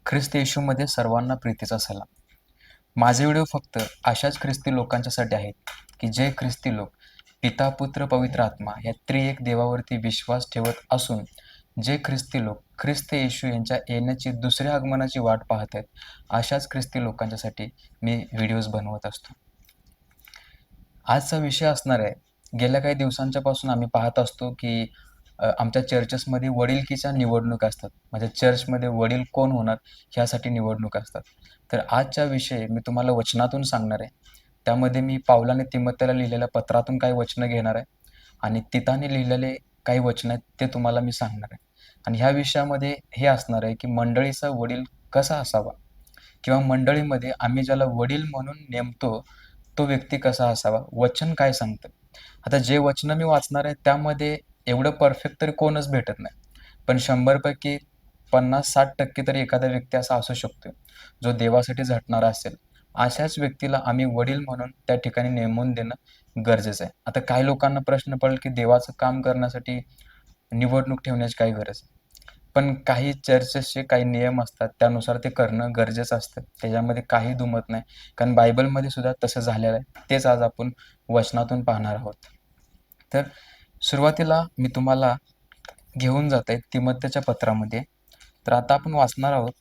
ख्रिस्त येशूमध्ये सर्वांना प्रीतीचा सलाम. माझे व्हिडिओ फक्त अशाच ख्रिस्ती लोकांच्यासाठी आहेत की जे ख्रिस्ती लोक पिता, पुत्र, पवित्र आत्मा या त्रिएक देवावरती विश्वास ठेवत असून जे ख्रिस्ती लोक ख्रिस्त येशू यांच्या येण्याची दुसऱ्या आगमनाची वाट पाहत आहेत, अशाच ख्रिस्ती लोकांच्यासाठी मी व्हिडिओज बनवत असतो. आजचा विषय असणार आहे, गेल्या काही दिवसांच्यापासून आम्ही पाहत असतो की आमच्या चर्चेसमध्ये वडीलकीच्या निवडणुका असतात. म्हणजे चर्चमध्ये वडील कोण होणार ह्यासाठी निवडणुका असतात. तर आजच्या विषयी मी तुम्हाला वचनातून सांगणार आहे. त्यामध्ये मी पावलाने तिमोथेला लिहिलेल्या पत्रातून काही वचनं घेणार आहे आणि तिताने लिहिलेले काही वचनं आहेत ते तुम्हाला मी सांगणार आहे. आणि ह्या विषयामध्ये हे असणार आहे की मंडळीचा वडील कसा असावा किंवा मंडळीमध्ये आम्ही ज्याला वडील म्हणून नेमतो तो व्यक्ती कसा असावा, वचन काय सांगतं. आता जे वचनं मी वाचणार आहे त्यामध्ये एवढं परफेक्ट तरी कोणच भेटत नाही. पण 100पैकी 50-60% तरी एखादा व्यक्ती असा असू शकतो, जो देवासाठी झटणारा असेल. अशाच व्यक्तीला आम्ही वडील म्हणून त्या ठिकाणी नेमून देणं गरजेचं आहे. आता काही लोकांना प्रश्न पडेल, की देवाचं काम करण्यासाठी निवडणूक ठेवण्याची काय गरज आहे? पण काही चर्चेसचे काही नियम असतात, त्यानुसार ते करणं गरजेचं असतं. त्याच्यामध्ये काही दुमत नाही. कारण बायबलमध्ये सुद्धा तसं झालेलं आहे. तेच आज आपण वचनातून पाहणार आहोत. तर सुरुवातीला मी तुम्हाला घेऊन जात आहे तिमोथेच्या पत्रामध्ये. तर आता आपण वाचणार आहोत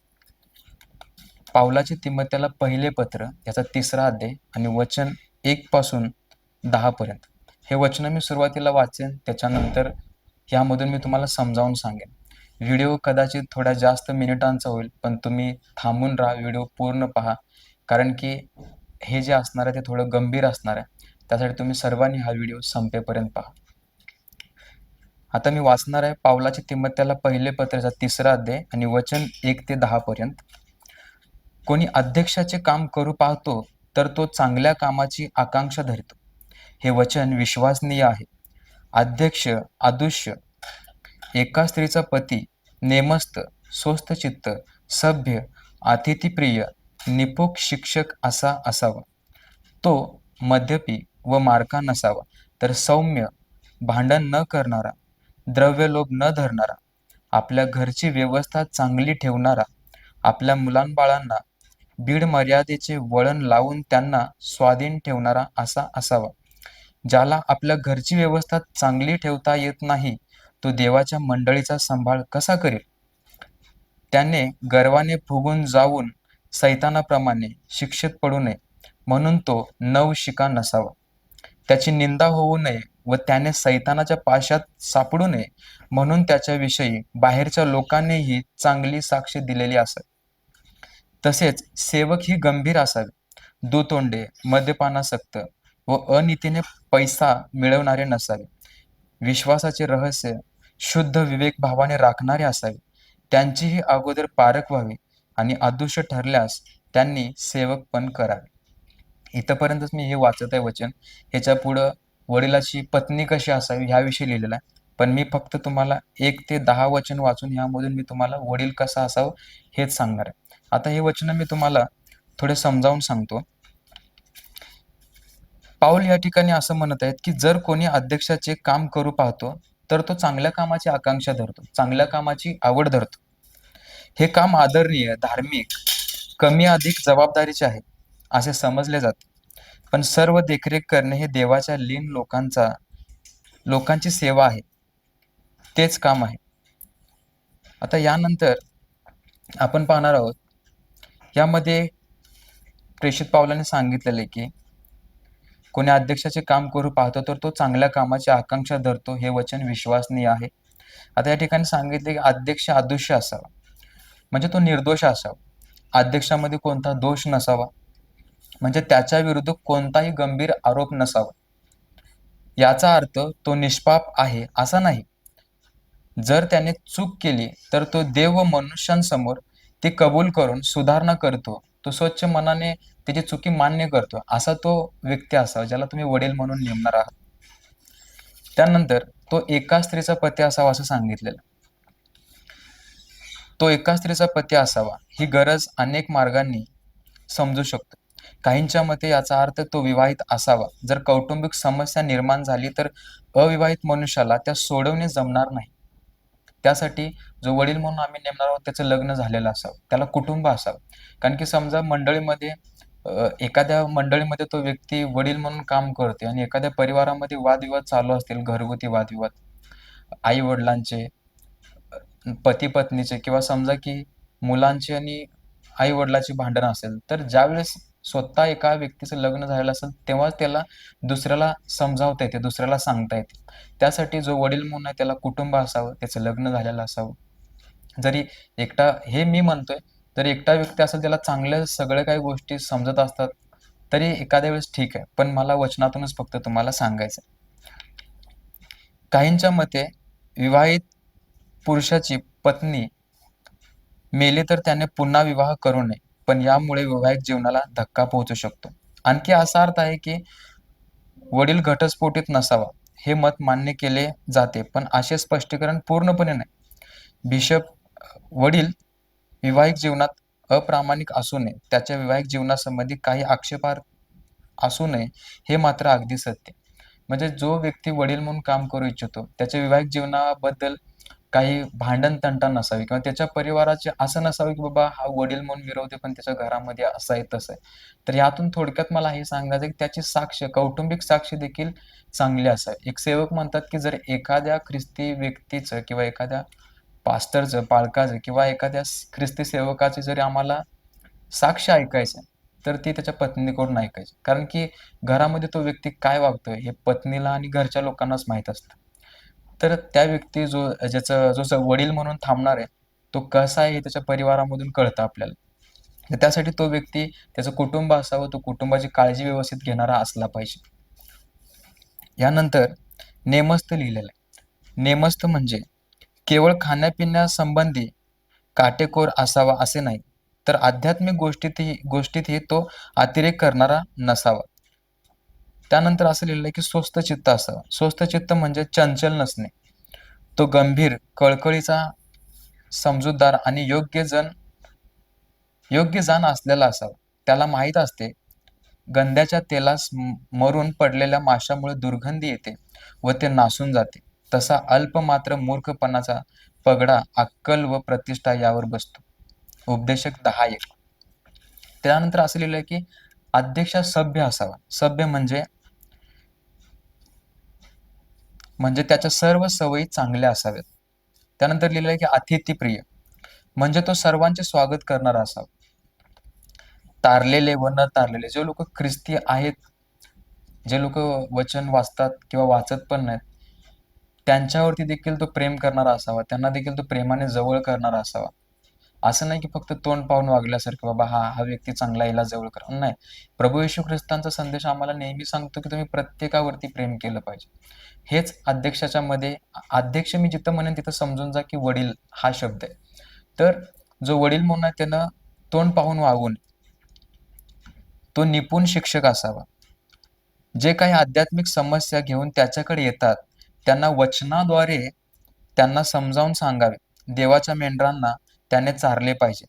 पावलाचे तिमोथेला पहिले पत्र याचा 3रा अध्याय आणि वचन 1 पासून 10 पर्यंत. हे वचनं मी सुरुवातीला वाचेन, त्याच्यानंतर ह्यामधून मी तुम्हाला समजावून सांगेन. व्हिडिओ कदाचित थोड्या जास्त मिनिटांचा होईल, पण तुम्ही थांबून राहा, व्हिडिओ पूर्ण पहा. कारण की हे जे असणार आहे ते थोडं गंभीर असणार आहे. त्यासाठी तुम्ही सर्वांनी हा व्हिडिओ संपेपर्यंत पहा. आता मी वाचणार आहे पावलाचे तिमोथेला पहिले पत्राचा 3रा अध्याय आणि वचन 1 ते 10 पर्यंत. कोणी अध्यक्षाचे काम करू पाहतो तर तो चांगल्या कामाची आकांक्षा धरतो. हे वचन विश्वसनीय आहे. अध्यक्ष आदुष्य, एका स्त्रीचा पती, नेमस्त, स्वस्थचित्त, सभ्य, अतिथीप्रिय, निपुक शिक्षक असा असावा. तो मद्यपी व मारका नसावा, तर सौम्य, भांडण न करणारा, द्रव्यलोभ न धरणारा, आपल्या घरची व्यवस्था चांगली ठेवणारा, आपल्या मुलांबाळांना बीड मर्यादेचे वळण लावून त्यांना स्वाधीन ठेवणारा असा असावा. ज्याला आपल्या घरची व्यवस्था चांगली ठेवता येत नाही, तो देवाच्या मंडळीचा सांभाळ कसा करेल? त्याने गर्वाने फुगून जाऊन सैतानाप्रमाणे शिक्षेत पडू नये, म्हणून तो नवशिका नसावा. त्याची निंदा होऊ नये व त्याने सैतानाच्या पाशात सापडू नये, म्हणून त्याच्याविषयी बाहेरच्या लोकांनीही चांगली साक्ष दिलेली असावी. तसेच सेवक ही गंभीर असावे, दुतोंडे, मद्यपानासक्त व अनीतीने पैसा मिळवणारे नसावे. विश्वासाचे रहस्य शुद्ध विवेकभावाने राखणारे असावे. त्यांचीही अगोदर पारख व्हावी आणि अदृश्य ठरल्यास त्यांनी सेवकपण करावे. इथंपर्यंतच मी हे वाचत आहे वचन. ह्याच्या पुढं वडिलाची पत्नी कशी असावी ह्याविषयी लिहिलेलं आहे. पण मी फक्त तुम्हाला 1 ते 10 वचन वाचून ह्यामधून मी तुम्हाला वडील कसा असावं हेच सांगणार आहे. आता हे वचन मी तुम्हाला थोडे समजावून सांगतो. पाऊल या ठिकाणी असं म्हणत आहेत की जर कोणी अध्यक्षाचे काम करू पाहतो तर तो चांगल्या कामाची आकांक्षा धरतो, चांगल्या कामाची आवड धरतो. हे काम आदरणीय, धार्मिक, कमी अधिक जबाबदारीचे आहे असे समजले जाते. पण सर्व देखरेख करणे हे देवाच्या लीन लोकांची सेवा आहे, तेच काम आहे. आता यानंतर आपण पाहणार आहोत, यामध्ये प्रेषित पावलाने सांगितलेले की कोणी अध्यक्षाचे काम करू पाहतो तर तो चांगल्या कामाची आकांक्षा धरतो. हे वचन विश्वसनीय आहे. आता या ठिकाणी सांगितले की अध्यक्ष अदोषी असावा, म्हणजे तो निर्दोष असावा. अध्यक्षामध्ये कोणता दोष नसावा, म्हणजे त्याच्या विरुद्ध कोणताही गंभीर आरोप नसावा. याचा अर्थ तो निष्पाप आहे असा नाही. जर त्याने चूक केली तर तो देव व मनुष्यांसमोर ती कबूल करून सुधारणा करतो. तो स्वच्छ मनाने त्याची चुकी मान्य करतो, असा तो व्यक्ती असावा ज्याला तुम्ही वडील म्हणून नेमणार आहात. त्यानंतर तो एका स्त्रीचा पती असावा असं सांगितलेलं. तो एका स्त्रीचा पती असावा ही गरज अनेक मार्गांनी समजू शकतो. काहींच्या मते याचा अर्थ तो विवाहित असावा. जर कौटुंबिक समस्या निर्माण झाली तर अविवाहित मनुष्याला त्या सोडवणे जमणार नाही. त्यासाठी जो वडील म्हणून आम्ही नेमणार आहोत त्याचं लग्न झालेलं असावं, त्याला कुटुंब असावं. कारण की समजा मंडळीमध्ये एखाद्या मंडळीमध्ये तो व्यक्ती वडील म्हणून काम करतोय आणि एखाद्या परिवारामध्ये वादविवाद चालू असतील, घरगुती वादविवाद, आई-वडिलांचे, पती-पत्नीचे किंवा समजा की मुलांची आणि आई-वडिलांची भांडण असेल, तर ज्यावेळेस स्वतः एका व्यक्तीचं लग्न झालेलं असेल, तेव्हाच त्याला दुसऱ्याला समजावता येते, दुसऱ्याला सांगता येते. त्यासाठी जो वडील म्हणून आहे त्याला कुटुंब असावं, त्याचं लग्न झालेलं असावं. जरी एकटा हे मी म्हणतोय, जरी एकटा व्यक्ती असेल त्याला चांगल्या सगळ्या काही गोष्टी समजत असतात, तरी एखाद्या वेळेस ठीक आहे. पण मला वचनातूनच फक्त तुम्हाला सांगायचं आहे. काहींच्या मते विवाहित पुरुषाची पत्नी मेली तर त्याने पुन्हा विवाह करू नये, पण यामुळे वैवाहिक जीवनाला धक्का पोहोचू शकतो. आणखी असा अर्थ आहे की वडील घटस्फोटित नसावा, हे मत मान्य केले जाते, पण असे स्पष्टीकरण पूर्णपणे नाही. बिशप वडील वैवाहिक जीवनात अप्रामाणिक असू नये, त्याच्या वैवाहिक जीवनासंबंधी काही आक्षेपार्ह असू नये, हे मात्र अगदी सत्य. म्हणजे जो व्यक्ती वडील म्हणून काम करू इच्छितो, त्याच्या वैवाहिक जीवनाबद्दल काही भांडण-तंटा नसावी किंवा त्याच्या परिवाराचे असं नसावे, की बाबा हा वडील म्हणून विरोध आहे, पण त्याच्या घरामध्ये असं आहे, तसं आहे. तर यातून थोडक्यात मला हे सांगायचं आहे, की त्याची साक्ष, कौटुंबिक साक्ष देखील चांगली असावी. एक सेवक म्हणतात, की जर एखाद्या ख्रिस्ती व्यक्तीचं किंवा एखाद्या पास्टरचं, पालकाचं किंवा एखाद्या ख्रिस्ती सेवकाची जरी आम्हाला साक्ष ऐकायचं आहे, तर ती त्याच्या पत्नीकडून ऐकायची. कारण की घरामध्ये तो व्यक्ती काय वागतोय हे पत्नीला आणि घरच्या लोकांनाच माहीत असतं. तर त्या व्यक्ती जो वडील म्हणून थांबणार आहे, तो कसा आहे हे त्याच्या परिवारामधून कळतं आपल्याला. तर त्यासाठी तो व्यक्ती त्याचं कुटुंब असावं, तो कुटुंबाची काळजी व्यवस्थित घेणारा असला पाहिजे. यानंतर नेमस्त लिहिलेलं आहे. नेमस्त म्हणजे केवळ खाण्यापिण्यासंबंधी काटेकोर असावा असे नाही, तर आध्यात्मिक गोष्टीतही तो अतिरेक करणारा नसावा. त्यानंतर असं लिहिलंय की स्वस्थ चित्त असावं. स्वस्थ चित्त म्हणजे चंचल नसणे. तो गंभीर, कळकळीचा, समजूतदार आणि योग्य जाण असलेला असावा. त्याला माहीत असते, गंध्याच्या तेलास मरून पडलेल्या माशामुळे दुर्गंधी येते व ते नासून जाते. तसा अल्पमात्र मूर्खपणाचा पगडा अक्कल व प्रतिष्ठा यावर बसतो. उपदेशक 10:1. त्यानंतर असं लिहिलंय की अध्यक्ष सभ्य असावा. सभ्य म्हणजे त्याच्या सर्व सवयी चांगल्या असाव्यात. त्यानंतर लिहिलंय की अतिथीप्रिय म्हणजे तो सर्वांचे स्वागत करणारा असावा. तारलेले व न तारलेले जे लोक ख्रिस्ती आहेत, जे लोक वचन वाचतात किंवा वाचत पण नाहीत, त्यांच्यावरती देखील तो प्रेम करणारा असावा. त्यांना देखील तो प्रेमाने जवळ करणारा असावा. असं नाही की फक्त तोंड पाहून वागल्यासारखं, बाबा हा व्यक्ती चांगला, याला जवळ करा. नाही. प्रभू येशू ख्रिस्तांचा संदेश आम्हाला नेहमी सांगतो की तुम्ही प्रत्येकावरती प्रेम केलं पाहिजे. हेच अध्यक्षाच्या मध्ये अध्यक्ष मी जिथं म्हणेन तिथं समजून जा की वडील हा शब्द आहे. तर जो वडील म्हणून आहे त्यानं तोंड पाहून वागून तो निपुण शिक्षक असावा. जे काही आध्यात्मिक समस्या घेऊन त्याच्याकडे येतात, त्यांना वचनाद्वारे त्यांना समजावून सांगावे. देवाच्या मेंढरांना त्याने चारले पाहिजे.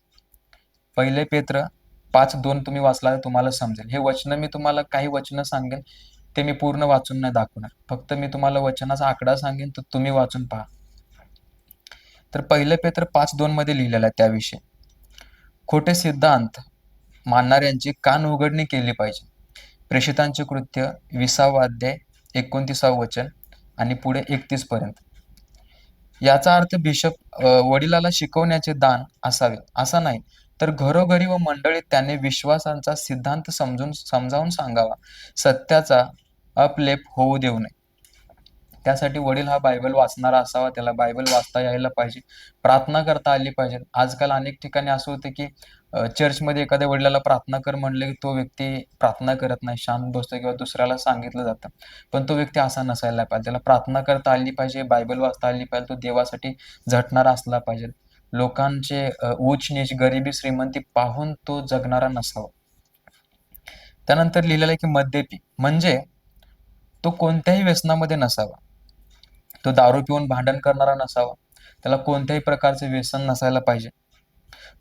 1 पेत्र 5:2 तुम्ही वाचला तर तुम्हाला समजेल. हे वचनं मी तुम्हाला काही वचनं सांगेन, ते मी पूर्ण वाचून नाही दाखवणार. फक्त मी तुम्हाला वचनाचा आकडा सांगेन, तर तुम्ही वाचून पहा. तर 1 पेत्र 5:2 मध्ये लिहिलेलं आहे त्याविषयी. खोटे सिद्धांत मानणाऱ्यांची कान उघडणी केली पाहिजे. प्रेषितांचे कृत्य 20 अध्याय 29 वचन आणि पुढे 31 पर्यंत. याचा अर्थ बिशप वडिलाला शिकवण्याचे दान असावे असा नाही, तर घरोघरी व मंडळीत त्याने विश्वासाचा सिद्धांत समजावून सांगावा. सत्याचा अपलेप होऊ देऊ नये. त्यासाठी वडील हा बायबल वाचणारा असावा, त्याला बायबल वाचता यायला पाहिजे, प्रार्थना करता आली पाहिजे. आजकाल अनेक ठिकाणी असं होतं की चर्चमध्ये एखाद्या वडिलाला प्रार्थना कर म्हणले की तो व्यक्ती प्रार्थना करत नाही, शांत बसतो किंवा दुसऱ्याला सांगितलं जातं. पण तो व्यक्ती असा नसायला पाहिजे. त्याला प्रार्थना करता आली पाहिजे, बायबल वाचता आली पाहिजे, तो देवासाठी झटणारा असला पाहिजे. लोकांचे ऊच-नीच, गरिबी, श्रीमंती पाहून तो जगणारा नसावा. त्यानंतर लिहिलेलं आहे की मद्यपी म्हणजे तो कोणत्याही व्यसनामध्ये नसावा. तो दारू पिऊन भांडण करणारा नसावा. त्याला कोणत्याही प्रकारचे व्यसन नसायला पाहिजे.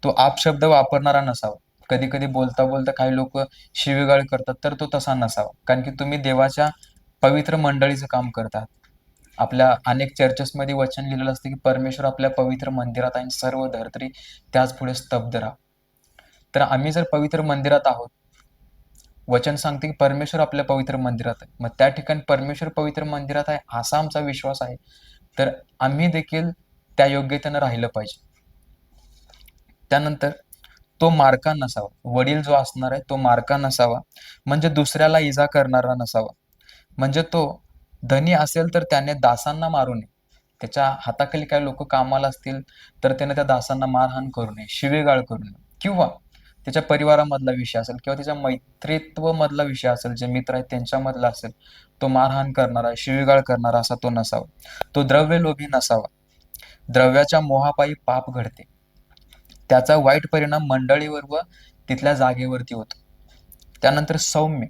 तो अपशब्द वापरणारा नसावा. कधी-कधी बोलता-बोलता काही लोकं शिवीगाळ करतात, तर तो तसा नसावा. कारण की तुम्ही देवाच्या पवित्र मंडळीचं काम करत आहात. आपल्या अनेक चर्चेसमध्ये वचन लिहिलेलं असतं की परमेश्वर आपल्या पवित्र मंदिरात आहे आणि सर्व धरतरी त्याच पुढे स्तब्ध राहा. तर आम्ही जर पवित्र मंदिरात आहोत, वचन सांगते की परमेश्वर आपल्या पवित्र मंदिरात आहे, मग त्या ठिकाणी परमेश्वर पवित्र मंदिरात आहे असा आमचा विश्वास आहे, तर आम्ही देखील त्या योग्यतेनं राहिलं पाहिजे. त्यानंतर तो मारका नसावा. वडील जो असणार आहे तो मारका नसावा, म्हणजे दुसऱ्याला इजा करणारा नसावा. म्हणजे तो धनी असेल तर त्याने दासांना मारू नये. त्याच्या हाताखाली काही लोक कामाला असतील तर त्याने त्या दासांना मारहाण करू नये, शिवीगाळ करू नये. किंवा त्याच्या परिवारामधला विषय असेल किंवा त्याच्या मैत्रित्व मधला विषय असेल, जे मित्र आहेत त्यांच्यामधला असेल, तो मारहाण करणारा, शिवीगाळ करणारा असा तो नसावा. तो द्रव्य लोभी नसावा. द्रव्याच्या मोहापायी पाप घडते, त्याचा वाईट परिणाम मंडळीवर व तिथल्या जागेवरती होतो. त्यानंतर सौम्य.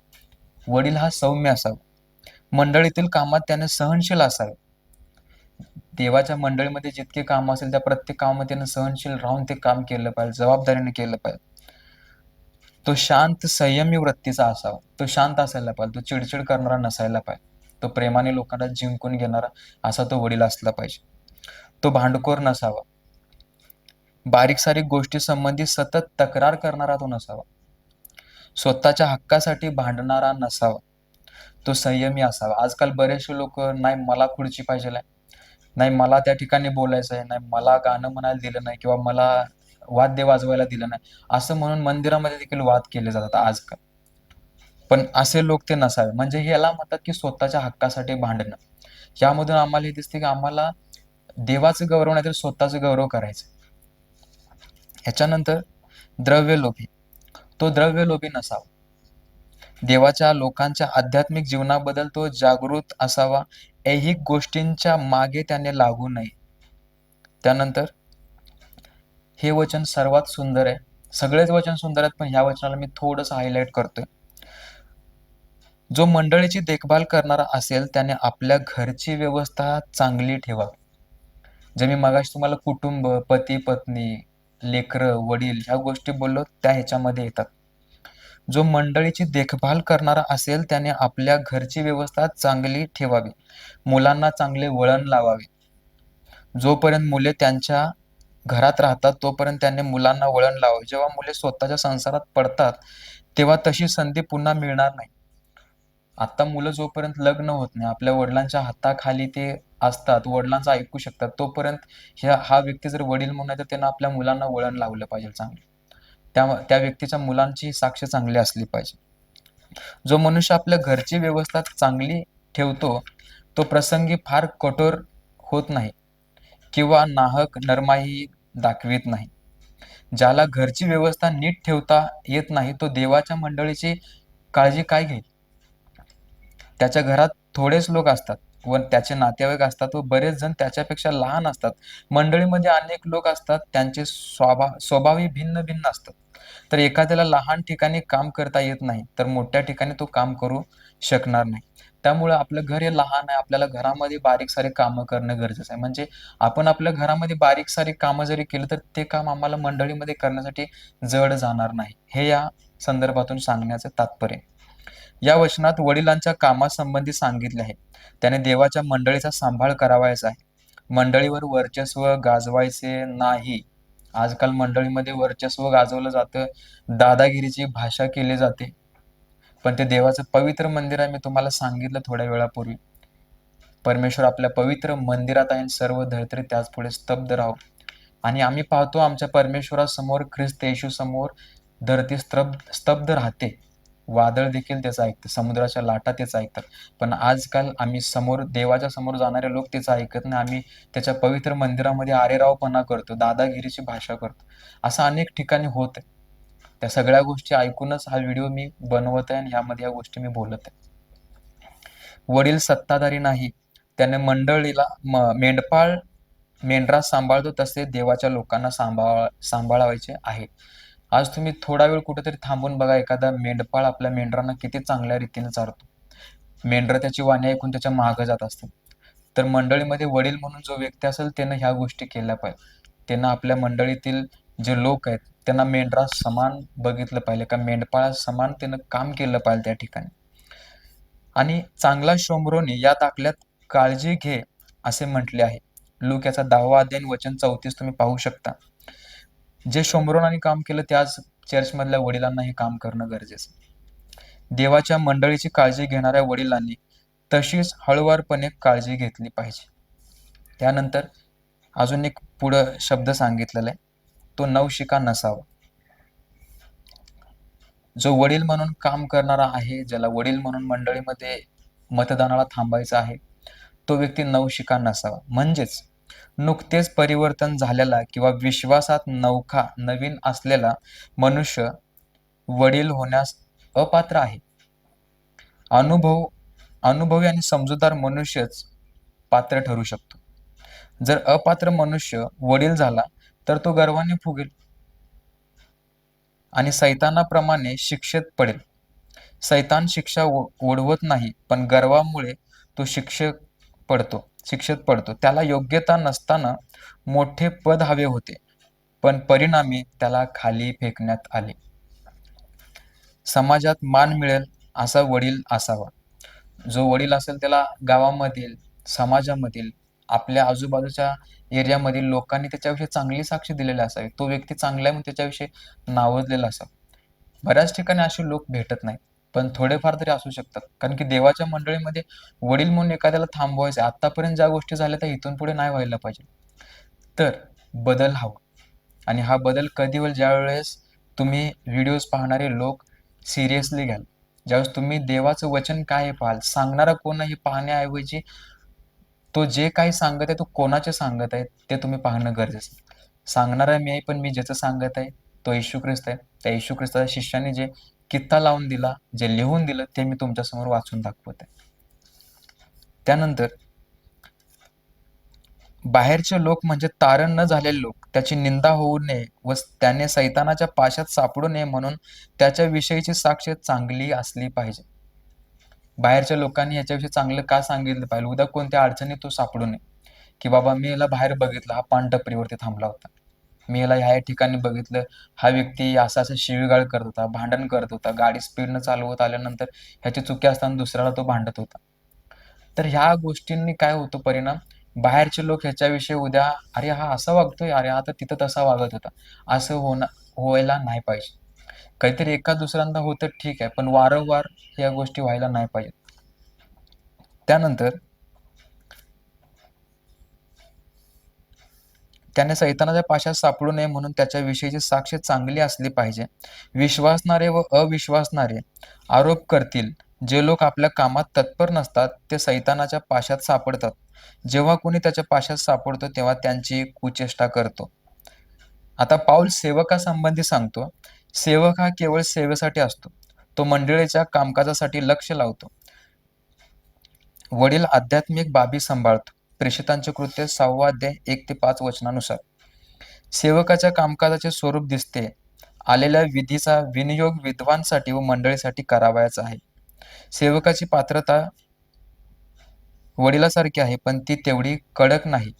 वडील हा सौम्य असावा. मंडळीतील कामात त्याने सहनशील असावे. देवाच्या मंडळीमध्ये जितके काम असेल त्या प्रत्येक कामामध्ये त्याने सहनशील राहून ते काम केलं पाहिजे, जबाबदारीने केलं पाहिजे. तो शांत संयमी वृत्तीचा असावा. तो शांत असायला पाहिजे, तो चिडचिड करणारा नसायला पाहिजे. तो प्रेमाने लोकांना जिंकून घेणारा असा तो वडील असला पाहिजे. तो भांडखोर नसावा. बारीक सारीक गोष्टी संबंधी सतत तक्रार करणारा तो नसावा. स्वतःच्या हक्कासाठी भांडणारा नसावा. तो संयमी असावा. आजकाल बरेचसे लोक, नाही मला खुर्ची पाहिजे आहे, नाही मला त्या ठिकाणी बोलायचं आहे, नाही मला गाणं म्हणायला दिलं नाही किंवा मला वाद्य वाजवायला दिलं नाही, असं म्हणून मंदिरामध्ये देखील वाद केले जातात आजकाल. पण असे लोक ते नसावे. म्हणजे ह्याला म्हणतात की स्वतःच्या हक्कासाठी भांडणं. यामधून आम्हाला हे दिसते की आम्हाला देवाचं गौरव नाही तर स्वतःचं गौरव करायचं. ह्याच्यानंतर द्रव्यलोभी. तो द्रव्यलोभी नसावा. देवाच्या लोकांच्या आध्यात्मिक जीवनाबद्दल तो जागृत असावा. ऐहिक गोष्टींच्या मागे त्याने लागू नये. त्यानंतर हे वचन सर्वात सुंदर आहे. सगळेच वचन सुंदर आहेत, पण ह्या वचनाला मी थोडंसं हायलाइट करतोय. जो मंडळीची देखभाल करणारा असेल त्याने आपल्या घरची व्यवस्था चांगली ठेवावी. जे मी मगाशी तुम्हाला कुटुंब, पती पत्नी, लेकरं, वडील ह्या गोष्टी बोललो त्या ह्याच्यामध्ये येतात. जो मंडळीची देखभाल करणारा असेल त्याने आपल्या घरची व्यवस्था चांगली ठेवावी. मुलांना चांगले वळण लावावे. जोपर्यंत मुले त्यांच्या घरात राहतात तोपर्यंत त्यांनी मुलांना वळण लावावे. जेव्हा मुले स्वतःच्या संसारात पडतात तेव्हा तशी संधी पुन्हा मिळणार नाही. आता मुलं जोपर्यंत लग्न होत नाही, आपल्या वडिलांच्या हाताखाली ते असतात, वडिलांचं ऐकू शकतात, तोपर्यंत हा व्यक्ती जर वडील म्हणून आहे तर त्यानं आपल्या मुलांना वळण लावलं पाहिजे चांगलं. त्या व्यक्तीच्या मुलांची साक्ष चांगली असली पाहिजे. जो मनुष्य आपल्या घरची व्यवस्था चांगली ठेवतो तो प्रसंगी फार कठोर होत नाही किंवा नाहक नरमाई दाखवित नाही. ज्याला घरची व्यवस्था नीट ठेवता येत नाही तो देवाच्या मंडळीची काळजी काय घेईल? त्याच्या घरात थोडेच लोक असतात व त्याचे नातेवाईक असतात व बरेच जण त्याच्यापेक्षा लहान असतात. मंडळीमध्ये अनेक लोक असतात, त्यांचे स्वभावही भिन्न भिन्न असतात. तर एखाद्याला लहान ठिकाणी काम करता येत नाही तर मोठ्या ठिकाणी तो काम करू शकणार नाही. त्यामुळे आपलं घर हे लहान आहे, आपल्याला घरामध्ये बारीक सारी कामं करणं गरजेचं आहे. म्हणजे आपण आपल्या घरामध्ये बारीक सारी कामं जरी केलं तर ते काम आम्हाला मंडळीमध्ये करण्यासाठी जड जाणार नाही. हे या संदर्भातून सांगण्याचं तात्पर्य. या वचनात वडिलांच्या कामासंबंधी सांगितले आहे. त्याने देवाच्या मंडळीचा सांभाळ करावायचा आहे. मंडळीवर वर्चस्व गाजवायचे नाही. आजकाल मंडळीमध्ये वर्चस्व गाजवलं जातं, दादागिरीची भाषा केली जाते. पण ते देवाचं पवित्र मंदिर आहे. मी तुम्हाला सांगितलं थोड्या वेळापूर्वी, परमेश्वर आपल्या पवित्र मंदिरात आहे, सर्व धरतरी त्याच पुढे स्तब्ध राहो. आणि आम्ही पाहतो आमच्या परमेश्वरासमोर, ख्रिस्त येशू समोर धरती स्तब्ध राहते. वादळ देखील त्याचं ऐकतं, समुद्राच्या लाटा त्याचं ऐकतात. पण आजकाल आम्ही देवाच्या समोर जाणारे लोक त्याचं ऐकत नाही. आम्ही त्याच्या पवित्र मंदिरामध्ये आरेरावपणा करतो, दादागिरीची भाषा करतो. असं अनेक ठिकाणी होत आहे. त्या सगळ्या गोष्टी ऐकूनच हा व्हिडिओ मी बनवत आहे आणि ह्यामध्ये या गोष्टी मी बोलत आहे. वडील सत्ताधारी नाही, त्याने मंडळीला मेंढरा सांभाळतो तसे देवाच्या लोकांना सांभाळायचे आहे. आज तुम्ही थोडा वेळ कुठेतरी थांबून बघा, एखादा मेंढपाळ आपल्या मेंढरांना किती चांगल्या रीतीने चारतो. मेंढरं त्याची वाणी ऐकून त्याच्या मागं जात असतात. तर मंडळीमध्ये वडील म्हणून जो व्यक्ती असेल त्यानं ह्या गोष्टी केल्या पाहिजे. त्यानं आपल्या मंडळीतील जे लोक आहेत त्यांना मेंढरा समान बघितलं पाहिजे, का मेंढपाळा समान त्यानं काम केलं पाहिजे त्या ठिकाणी. आणि चांगला शोमरोनी या दाखल्यात काळजी घे असे म्हटले आहे. लूक याचा 10वा अध्याय वचन 34 तुम्ही पाहू शकता. जे शोम्रोनाने काम केलं त्याच चर्चमधल्या वडिलांना हे काम करणं गरजेचं. देवाच्या मंडळीची काळजी घेणाऱ्या वडिलांनी तशीच हळुवारपणे काळजी घेतली पाहिजे. त्यानंतर अजून एक पुढं शब्द सांगितलेला आहे, तो नवशिका नसावा. जो वडील म्हणून काम करणारा आहे, ज्याला वडील म्हणून मंडळीमध्ये मतदानाला थांबायचं आहे, तो व्यक्ती नवशिका नसावा. म्हणजेच नुकतेच परिवर्तन झालेला किंवा विश्वासात नवखा नवीन असलेला मनुष्य वडील होण्यास अपात्र आहे. अनुभवी आणि समजूतदार मनुष्यच पात्र ठरू शकतो. जर अपात्र मनुष्य वडील झाला तर तो गर्वाने फुगेल आणि सैतानाप्रमाणे शिक्षेत पडेल. सैतान शिक्षा ओढवत नाही, पण गर्वामुळे तो शिक्षेत पडतो. त्याला योग्यता नसताना मोठे पद हवे होते, पण परिणामी त्याला खाली फेकण्यात आले. समाजात मान मिळेल असा वडील असावा. जो वडील असेल त्याला गावामधील, समाजामधील, आपल्या आजूबाजूच्या एरियामधील लोकांनी त्याच्याविषयी चांगली साक्ष दिलेली असावी. तो व्यक्ती चांगला आहे म्हणून त्याच्याविषयी नावाजलेला असावा. बऱ्याच ठिकाणी असे लोक भेटत नाहीत, पण थोडेफार तरी असू शकतात. कारण की देवाच्या मंडळीमध्ये वडील म्हणून एखाद्याला थांबवायचं आहे. आतापर्यंत ज्या गोष्टी झाल्या त्या इथून पुढे नाही व्हायला पाहिजे. तर बदल हवा. आणि हा बदल कधी होईल? ज्यावेळेस तुम्ही व्हिडिओज पाहणारे लोक सिरियसली घ्याल. ज्यावेळेस तुम्ही देवाचं वचन काय आहे पाहाल. सांगणारा कोण आहे हे पाहण्याऐवजी तो जे काही सांगत आहे तो कोणाचे सांगत आहे ते तुम्ही पाहणं गरजेचं आहे. सांगणारा मी आहे, पण मी ज्याचं सांगत आहे तो येशू ख्रिस्त आहे. त्या येशू ख्रिस्ताच्या शिष्याने जे कित्ता लावून दिला, जे लिहून दिलं ते मी तुमच्यासमोर वाचून दाखवत आहे. त्यानंतर बाहेरचे लोक म्हणजे तारण न झालेले लोक, त्याची निंदा होऊ नये व त्याने सैतानाच्या पाशात सापडू नये म्हणून त्याच्या विषयीची साक्ष चांगली असली पाहिजे. बाहेरच्या लोकांनी याच्याविषयी चांगलं का सांगितलं पाहिजे? उद्या कोणत्या अडचणीत तो सापडू नये, की बाबा मी याला बाहेर बघितलं, हा पानटपरीवरती थांबला होता. मी याला ह्या ठिकाणी बघितलं, हा व्यक्ती असं शिवीगाळ करत होता, भांडण करत होता, गाडी स्पीडनं चालवत आल्यानंतर ह्याची चुकी असताना दुसऱ्याला तो भांडत होता. तर ह्या गोष्टींनी काय होतो परिणाम? बाहेरचे लोक ह्याच्याविषयी उद्या, अरे हा असा वागतोय, अरे हा तर तिथं तसा वागत होता, असं व्हायला नाही पाहिजे. काहीतरी एका दुसऱ्यांदा होतं ठीक आहे, पण वारंवार या गोष्टी व्हायला नाही पाहिजेत. त्यानंतर त्याने सैतानाच्या पाशात सापडू नये म्हणून त्याच्या विषयीची साक्ष चांगली असली पाहिजे. विश्वासणारे व अविश्वासणारे आरोप करतील. जे लोक आपल्या कामात तत्पर नसतात ते सैतानाच्या पाशात सापडतात. जेव्हा कोणी त्याच्या पाशात सापडतो तेव्हा त्यांची कुचेष्टा करतो. आता पाऊल सेवकासंबंधी सांगतो. सेवक हा केवळ सेवेसाठी असतो. तो मंडळीच्या कामकाजासाठी लक्ष लावतो. वडील आध्यात्मिक बाबी सांभाळतो. प्रेषितांचे कृत्य 6वा अध्याय 1 ते 5 वचनानुसार. सेवकाच्या कामकाजाचे स्वरूप दिसते. आलेल्या विधीचा विनियोग विद्वांसाठी व मंडळीसाठी करावयाचा आहे. सेवकाची पात्रता वडिलासारखी आहे, पण ती तेवढी कडक नाही.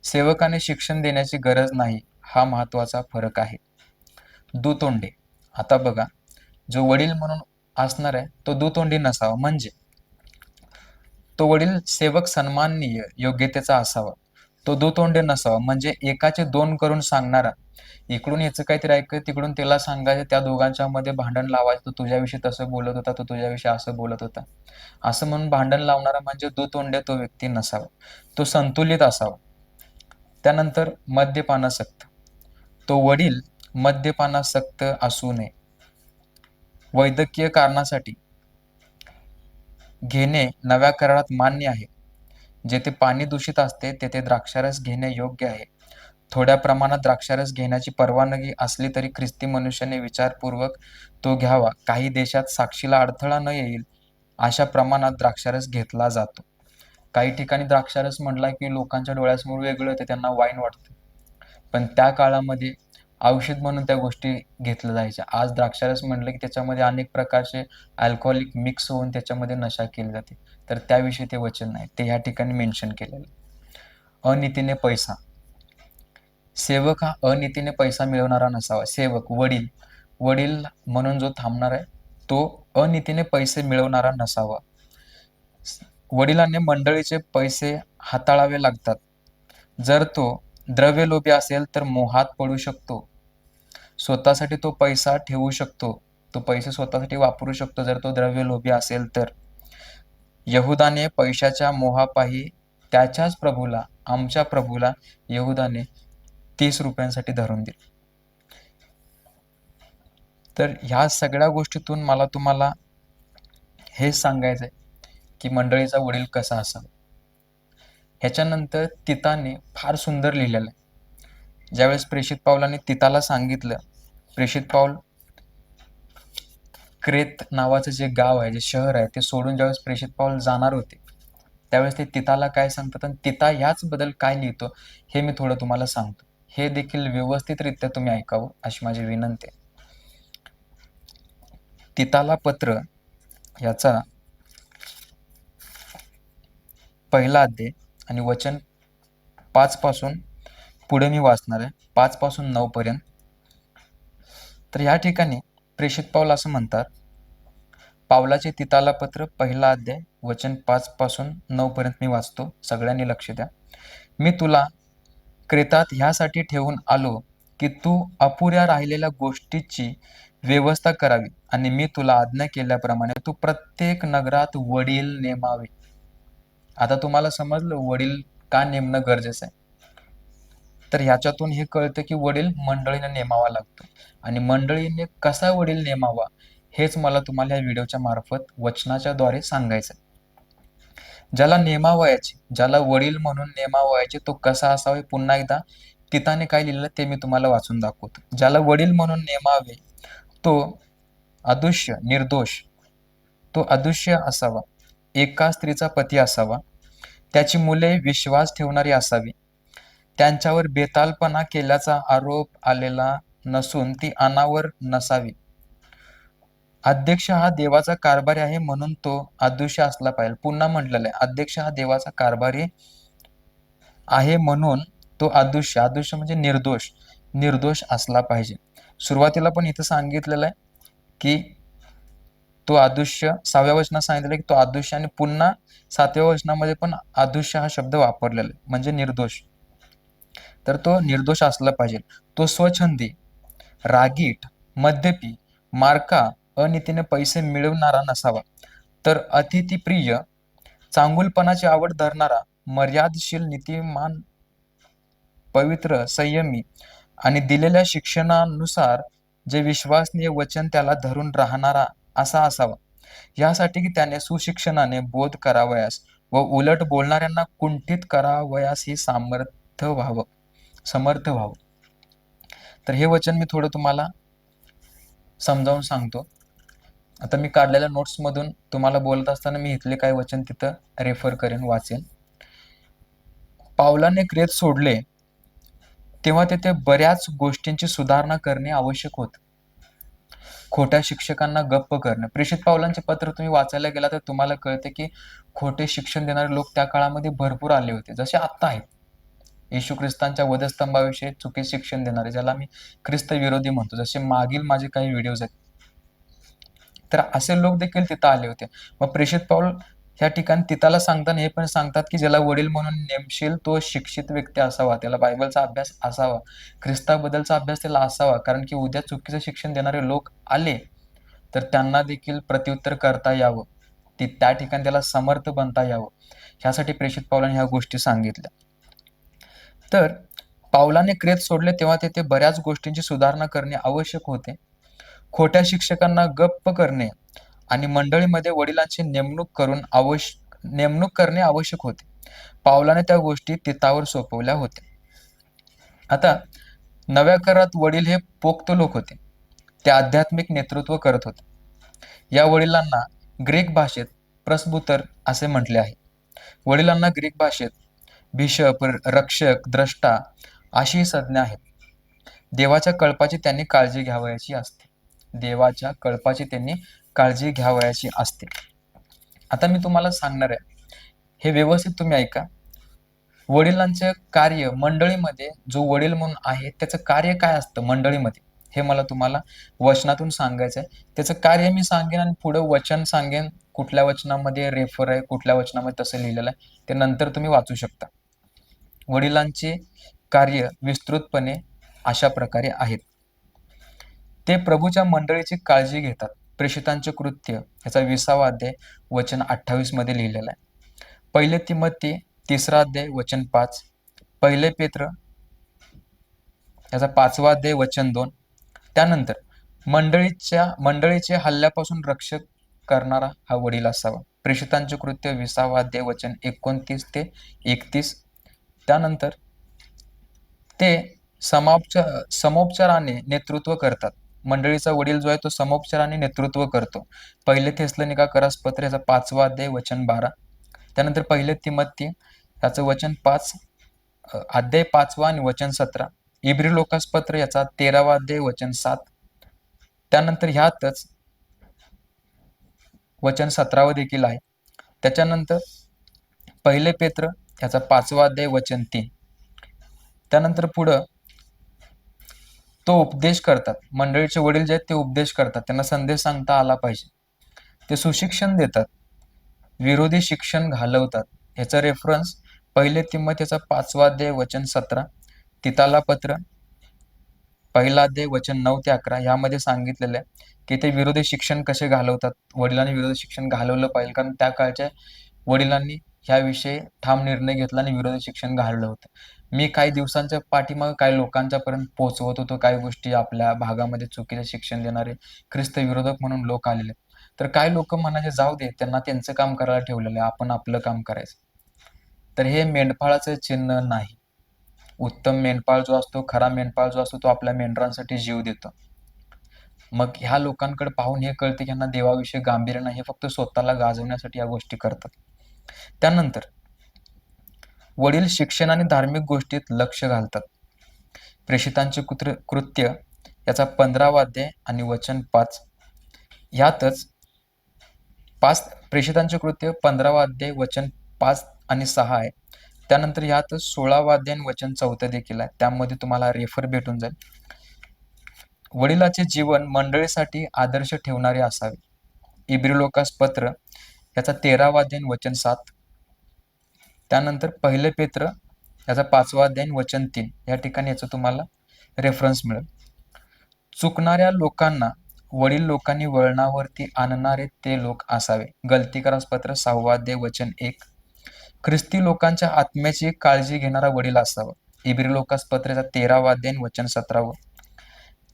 सेवकाने शिक्षण देण्याची गरज नाही, हा महत्वाचा फरक आहे. दुतोंडे. आता बघा, जो वडील म्हणून असणार आहे तो दुतोंडी नसावा. म्हणजे तो वडील सेवक सन्माननीय, योग्यतेचा असावा. तो दुतोंडे नसावा. म्हणजे एकाचे दोन करून सांगणारा. इकडून याचं काहीतरी ऐकत तिकडून त्याला सांगायचं, त्या दोघांच्या मध्ये भांडण लावायचं. तो तुझ्याविषयी तसं बोलत होता, तो तुझ्याविषयी असं बोलत होता, असं म्हणून भांडण लावणारा म्हणजे दुतोंडे तो व्यक्ती नसावा. तो संतुलित असावा. त्यानंतर मद्यपानासक्त. तो वडील मद्यपानासक्त असू नये. वैद्यकीय कारणासाठी घेणे नव्या करारात मान्य आहे. जेथे पाणी दूषित असते तेथे द्राक्षारस घेणे योग्य आहे. थोड्या प्रमाणात द्राक्षारस घेण्याची परवानगी असली तरी ख्रिस्ती मनुष्याने विचारपूर्वक तो घ्यावा. काही देशात साक्षीला अडथळा न येईल अशा प्रमाणात द्राक्षारस घेतला जातो. काही ठिकाणी द्राक्षारस म्हटला की लोकांच्या डोळ्यासमोर वेगळं येतं, त्यांना वाईन वाटतं. पण त्या काळामध्ये औषध म्हणून त्या गोष्टी घेतल्या जायच्या. आज द्राक्षारस म्हटलं की त्याच्यामध्ये अनेक प्रकारचे अल्कोहोलिक मिक्स होऊन त्याच्यामध्ये नशा केली जाते. तर त्याविषयी ते वचन नाही, ते ह्या ठिकाणी मेन्शन केलेलं. अनितीने पैसा. सेवक हा अनितीने पैसा मिळवणारा नसावा. सेवक वडील म्हणून जो थांबणार आहे तो अनितीने पैसे मिळवणारा नसावा. वडिलांनी मंडळीचे पैसे हाताळावे लागतात. जर तो द्रव्यलोभी असेल तर मोहात पडू शकतो. स्वतःसाठी तो पैसा ठेवू शकतो. तो पैसे स्वतःसाठी वापरू शकतो जर तो द्रव्यलोभी असेल तर. यहुदाने पैशाच्या मोहापायी त्याच्याच प्रभूला, आमच्या प्रभूला यहुदाने 30 रुपयांसाठी धरून दिले. तर ह्या सगळ्या गोष्टीतून मला तुम्हाला हेच सांगायचं आहे की मंडळीचा वडील कसा असावा. ह्याच्यानंतर तिताने फार सुंदर लिहिलेलं आहे. ज्यावेळेस प्रेषित पाऊलाने तिताला सांगितलं, प्रेषित पाऊल क्रेत नावाचं जे गाव आहे, जे शहर आहे, ते सोडून ज्यावेळेस प्रेषित पाऊल जाणार होते, त्यावेळेस ते तिताला काय सांगतात आणि तिता ह्याच बद्दल काय लिहितो हे मी थोडं तुम्हाला सांगतो. हे देखील व्यवस्थितरित्या तुम्ही ऐकावं अशी माझी विनंती आहे. तिताला पत्र याचा पहिला अध्याय आणि वचन 5 पासून पुढे मी वाचणार आहे, 5 पासून 9 पर्यंत. तर या ठिकाणी प्रेषित पाऊल असं म्हणतात, पावलाचे तिताला पत्र पहिला अध्याय वचन 5 पासून 9 पर्यंत मी वाचतो. सगळ्यांनी लक्ष द्या. मी तुला क्रेतात ह्यासाठी ठेवून आलो की तू अपुऱ्या राहिलेल्या गोष्टीची व्यवस्था करावी आणि मी तुला आज्ञा केल्याप्रमाणे तू प्रत्येक नगरात वडील नेमावे. आता तुम्हाला समजलं वडील का नेमणं गरजेचं आहे. तर ह्याच्यातून हे कळतं की वडील मंडळीने नेमावा लागतो आणि मंडळीने कसा वडील नेमावा हेच मला तुम्हाला या व्हिडिओच्या मार्फत वचनाच्या द्वारे सांगायचं आहे. ज्याला नेमावयाचे, ज्याला वडील म्हणून नेमावयाचे तो कसा असावा हे पुन्हा एकदा तिताने काय लिहिलेलं ते मी तुम्हाला वाचून दाखवतो. ज्याला वडील म्हणून नेमावे तो अदृश्य, निर्दोष, तो अदृश्य असावा, एका स्त्रीचा पती असावा, त्याची मुले विश्वास ठेवणारी असावी, त्यांच्यावर बेतालपणा केल्याचा आरोप आलेला नसून ती अनावर नसावी. अध्यक्ष हा देवाचा कारभारी आहे म्हणून तो अदृश्य असला पाहिजे. पुन्हा म्हटलेलं आहे, अध्यक्ष हा देवाचा कारभारी आहे म्हणून तो अदृश्य, अदृश्य म्हणजे निर्दोष, निर्दोष असला पाहिजे. सुरुवातीला पण इथं सांगितलेलं आहे की तो अदृश्य, 6व्या वचनात सांगितलं की तो अदृश्य आणि पुन्हा 7व्या वचनामध्ये पण अदृश्य हा शब्द वापरलेला आहे म्हणजे निर्दोष. तर तो निर्दोष असला पाहिजे. तो स्वच्छंदी, रागीट, मद्यपी, मारका, अनीतीने पैसे मिळवणारा नसावा, तर अतिथीप्रिय, चांगुलपणाची आवड धरणारा, मर्यादशील, नीतिमान, पवित्र, संयमी आणि दिलेल्या शिक्षणानुसार जे विश्वासनीय वचन त्याला धरून राहणारा असा असावा. यासाठी की त्याने सुशिक्षणाने बोध करावयास व उलट बोलणाऱ्यांना कुंठित करावयास ही समर्थ व्हावं. तर हे वचन मी थोडं तुम्हाला समजावून सांगतो. आता मी काढलेल्या नोट्समधून तुम्हाला बोलत असताना मी इथले काही वचन तिथं रेफर करेन, वाचेन. पावलाने क्रेत सोडले तेव्हा तेथे बऱ्याच गोष्टींची सुधारणा करणे आवश्यक होते. खोट्या शिक्षकांना गप्प करणे. प्रेषित पावलांचे पत्र तुम्ही वाचायला गेला तर तुम्हाला कळते की खोटे शिक्षण देणारे लोक त्या काळामध्ये भरपूर आले होते, जसे आत्ता आहेत. येशू ख्रिस्तांच्या वधस्तंभाविषयी चुकीचे शिक्षण देणारे, ज्याला मी ख्रिस्त विरोधी म्हणतो, जसे मागील माझे काही व्हिडिओज आहेत. तर असे लोक देखील तिथं आले होते. मग प्रेषित पाऊल ह्या ठिकाणी तिताला सांगताना हे पण सांगतात की ज्याला वडील म्हणून नेमशील तो शिक्षित व्यक्ती असावा, त्याला बायबलचा अभ्यास असावा, ख्रिस्ताबद्दलचा अभ्यास त्याला असावा, कारण की उद्या चुकीचं शिक्षण देणारे लोक आले तर त्यांना देखील प्रत्युत्तर करता यावं, त्या ठिकाणी त्याला समर्थ बनता यावं, ह्यासाठी प्रेषित पावलाने ह्या गोष्टी सांगितल्या. तर पावलाने क्रेत सोडले तेव्हा तेथे बऱ्याच गोष्टींची सुधारणा करणे आवश्यक होते. खोट्या शिक्षकांना गप्प करणे आणि मंडळीमध्ये वडिलांची नेमणूक करणे आवश्यक होते. पावलाने त्या गोष्टी तितावर सोपवल्या होत्या. आता नव्या करारात वडील हे पोक्त लोक होते, ते आध्यात्मिक नेतृत्व करत होते. या वडिलांना ग्रीक भाषेत प्रस्बुतर असे म्हटले आहे. वडिलांना ग्रीक भाषेत बिशप, रक्षक, द्रष्टा अशी संज्ञा आहेत. देवाच्या कळपाची त्यांनी काळजी घ्यावयाची असते. देवाच्या कळपाची त्यांनी काळजी घ्यावयाची असते. आता मी तुम्हाला सांगणार आहे, हे व्यवस्थित तुम्ही ऐका. वडिलांचे कार्य मंडळीमध्ये, जो वडील म्हणून आहे त्याचं कार्य काय असतं मंडळीमध्ये, हे मला तुम्हाला वचनातून सांगायचं आहे. त्याचं कार्य मी सांगेन आणि पुढे वचन सांगेन कुठल्या वचनामध्ये रेफर आहे, कुठल्या वचनामध्ये तसं लिहिलेलं आहे, ते नंतर तुम्ही वाचू शकता. वडिलांचे कार्य विस्तृतपणे अशा प्रकारे आहेत. ते प्रभूच्या मंडळीची काळजी घेतात. प्रेषितांचे कृत्य याचा 20वा अध्याय वचन 28 मध्ये लिहिलेला आहे. पहिले तिमोथी 3रा अध्याय वचन 5, पहिले पेत्र याचा 5वा अध्याय वचन 2. त्यानंतर मंडळीचे हल्ल्यापासून रक्षक करणारा हा वडील असावा. प्रेषितांचे कृत्य 20वा अध्याय वचन 29 ते 31. त्यानंतर ते समोपचाराने नेतृत्व करतात. मंडळीचा वडील जो आहे तो समोपचाराने नेतृत्व करतो. पहिले थेसलोनिका पत्र याचा 5वा अध्याय वचन 12. त्यानंतर पहिले तिमोथी याचं वचन 5 अध्याय 5वा आणि वचन 17. इब्री लोकासपत्र याचा 13वा अध्याय वचन 7. त्यानंतर ह्यातच वचन 17 देखील आहे. त्याच्यानंतर पहिले पेत्र याचा 5वा अध्याय वचन 3. त्यानंतर पुढं तो उपदेश करतात. मंडळीचे वडील जे आहेत ते उपदेश करतात. त्यांना संदेश सांगता आला पाहिजे. ते सुशिक्षण देतात, विरोधी शिक्षण घालवतात. याचा रेफरन्स पहिले तिमोथीचा 5वा अध्याय वचन 17, तिताला पत्र पहिला अध्याय वचन 9 ते 11 यामध्ये सांगितलेलं आहे की ते विरोधी शिक्षण कसे घालवतात. वडिलांनी विरोधी शिक्षण घालवलं पाहिजे, कारण त्या काळच्या वडिलांनी ह्याविषयी ठाम निर्णय घेतला आणि विरोधी शिक्षण घालवलं होतं. मी काही दिवसांच्या पाठीमागे काही लोकांच्यापर्यंत पोहोचवत होतो काही गोष्टी. आपल्या भागामध्ये चुकीचं शिक्षण देणारे ख्रिस्त विरोधक म्हणून लोक आलेले. तर काही लोक म्हणायचे जाऊ दे, त्यांना त्यांचं काम करायला ठेवलेलं आहे, आपण आपलं काम करायचं. तर हे मेंढपाळाचं चिन्ह नाही. उत्तम मेंढपाळ जो असतो, खरा मेंढपाळ जो असतो, तो आपल्या मेंढरांसाठी जीव देतो. मग ह्या लोकांकडे पाहून हे कळते की ह्यांना देवाविषयी गांभीर्य नाही, हे फक्त स्वतःला गाजवण्यासाठी या गोष्टी करतात. त्यानंतर वडील शिक्षण आणि धार्मिक गोष्टीत लक्ष घालतात. प्रेषितांचे कृत्य याचा 15वा अध्याय आणि वचन 5. ह्यातच प्रेषितांचे कृत्य 15वा अध्याय वचन 5 आणि 6 आहे. त्यानंतर ह्यातच 16वा अध्याय वचन 4 देखील आहे. त्यामध्ये तुम्हाला रेफर भेटून जाईल. वडिलाचे जीवन मंडळीसाठी आदर्श ठेवणारे असावे. इब्री लोकासपत्र याचा 13वा अध्याय वचन 7. त्यानंतर पहिले पेत्र याचा 5वा अध्याय वचन 3. या ठिकाणी याचं तुम्हाला रेफरन्स मिळेल. चुकणाऱ्या लोकांना वडील लोकांनी वळणावरती आणणारे ते लोक असावे. गलतीकारासपत्र 6वा अध्याय वचन 1. ख्रिस्ती लोकांच्या आत्म्याची काळजी घेणारा वडील असावा. इब्री लोकासपत्राचा 13वा अध्याय वचन 17.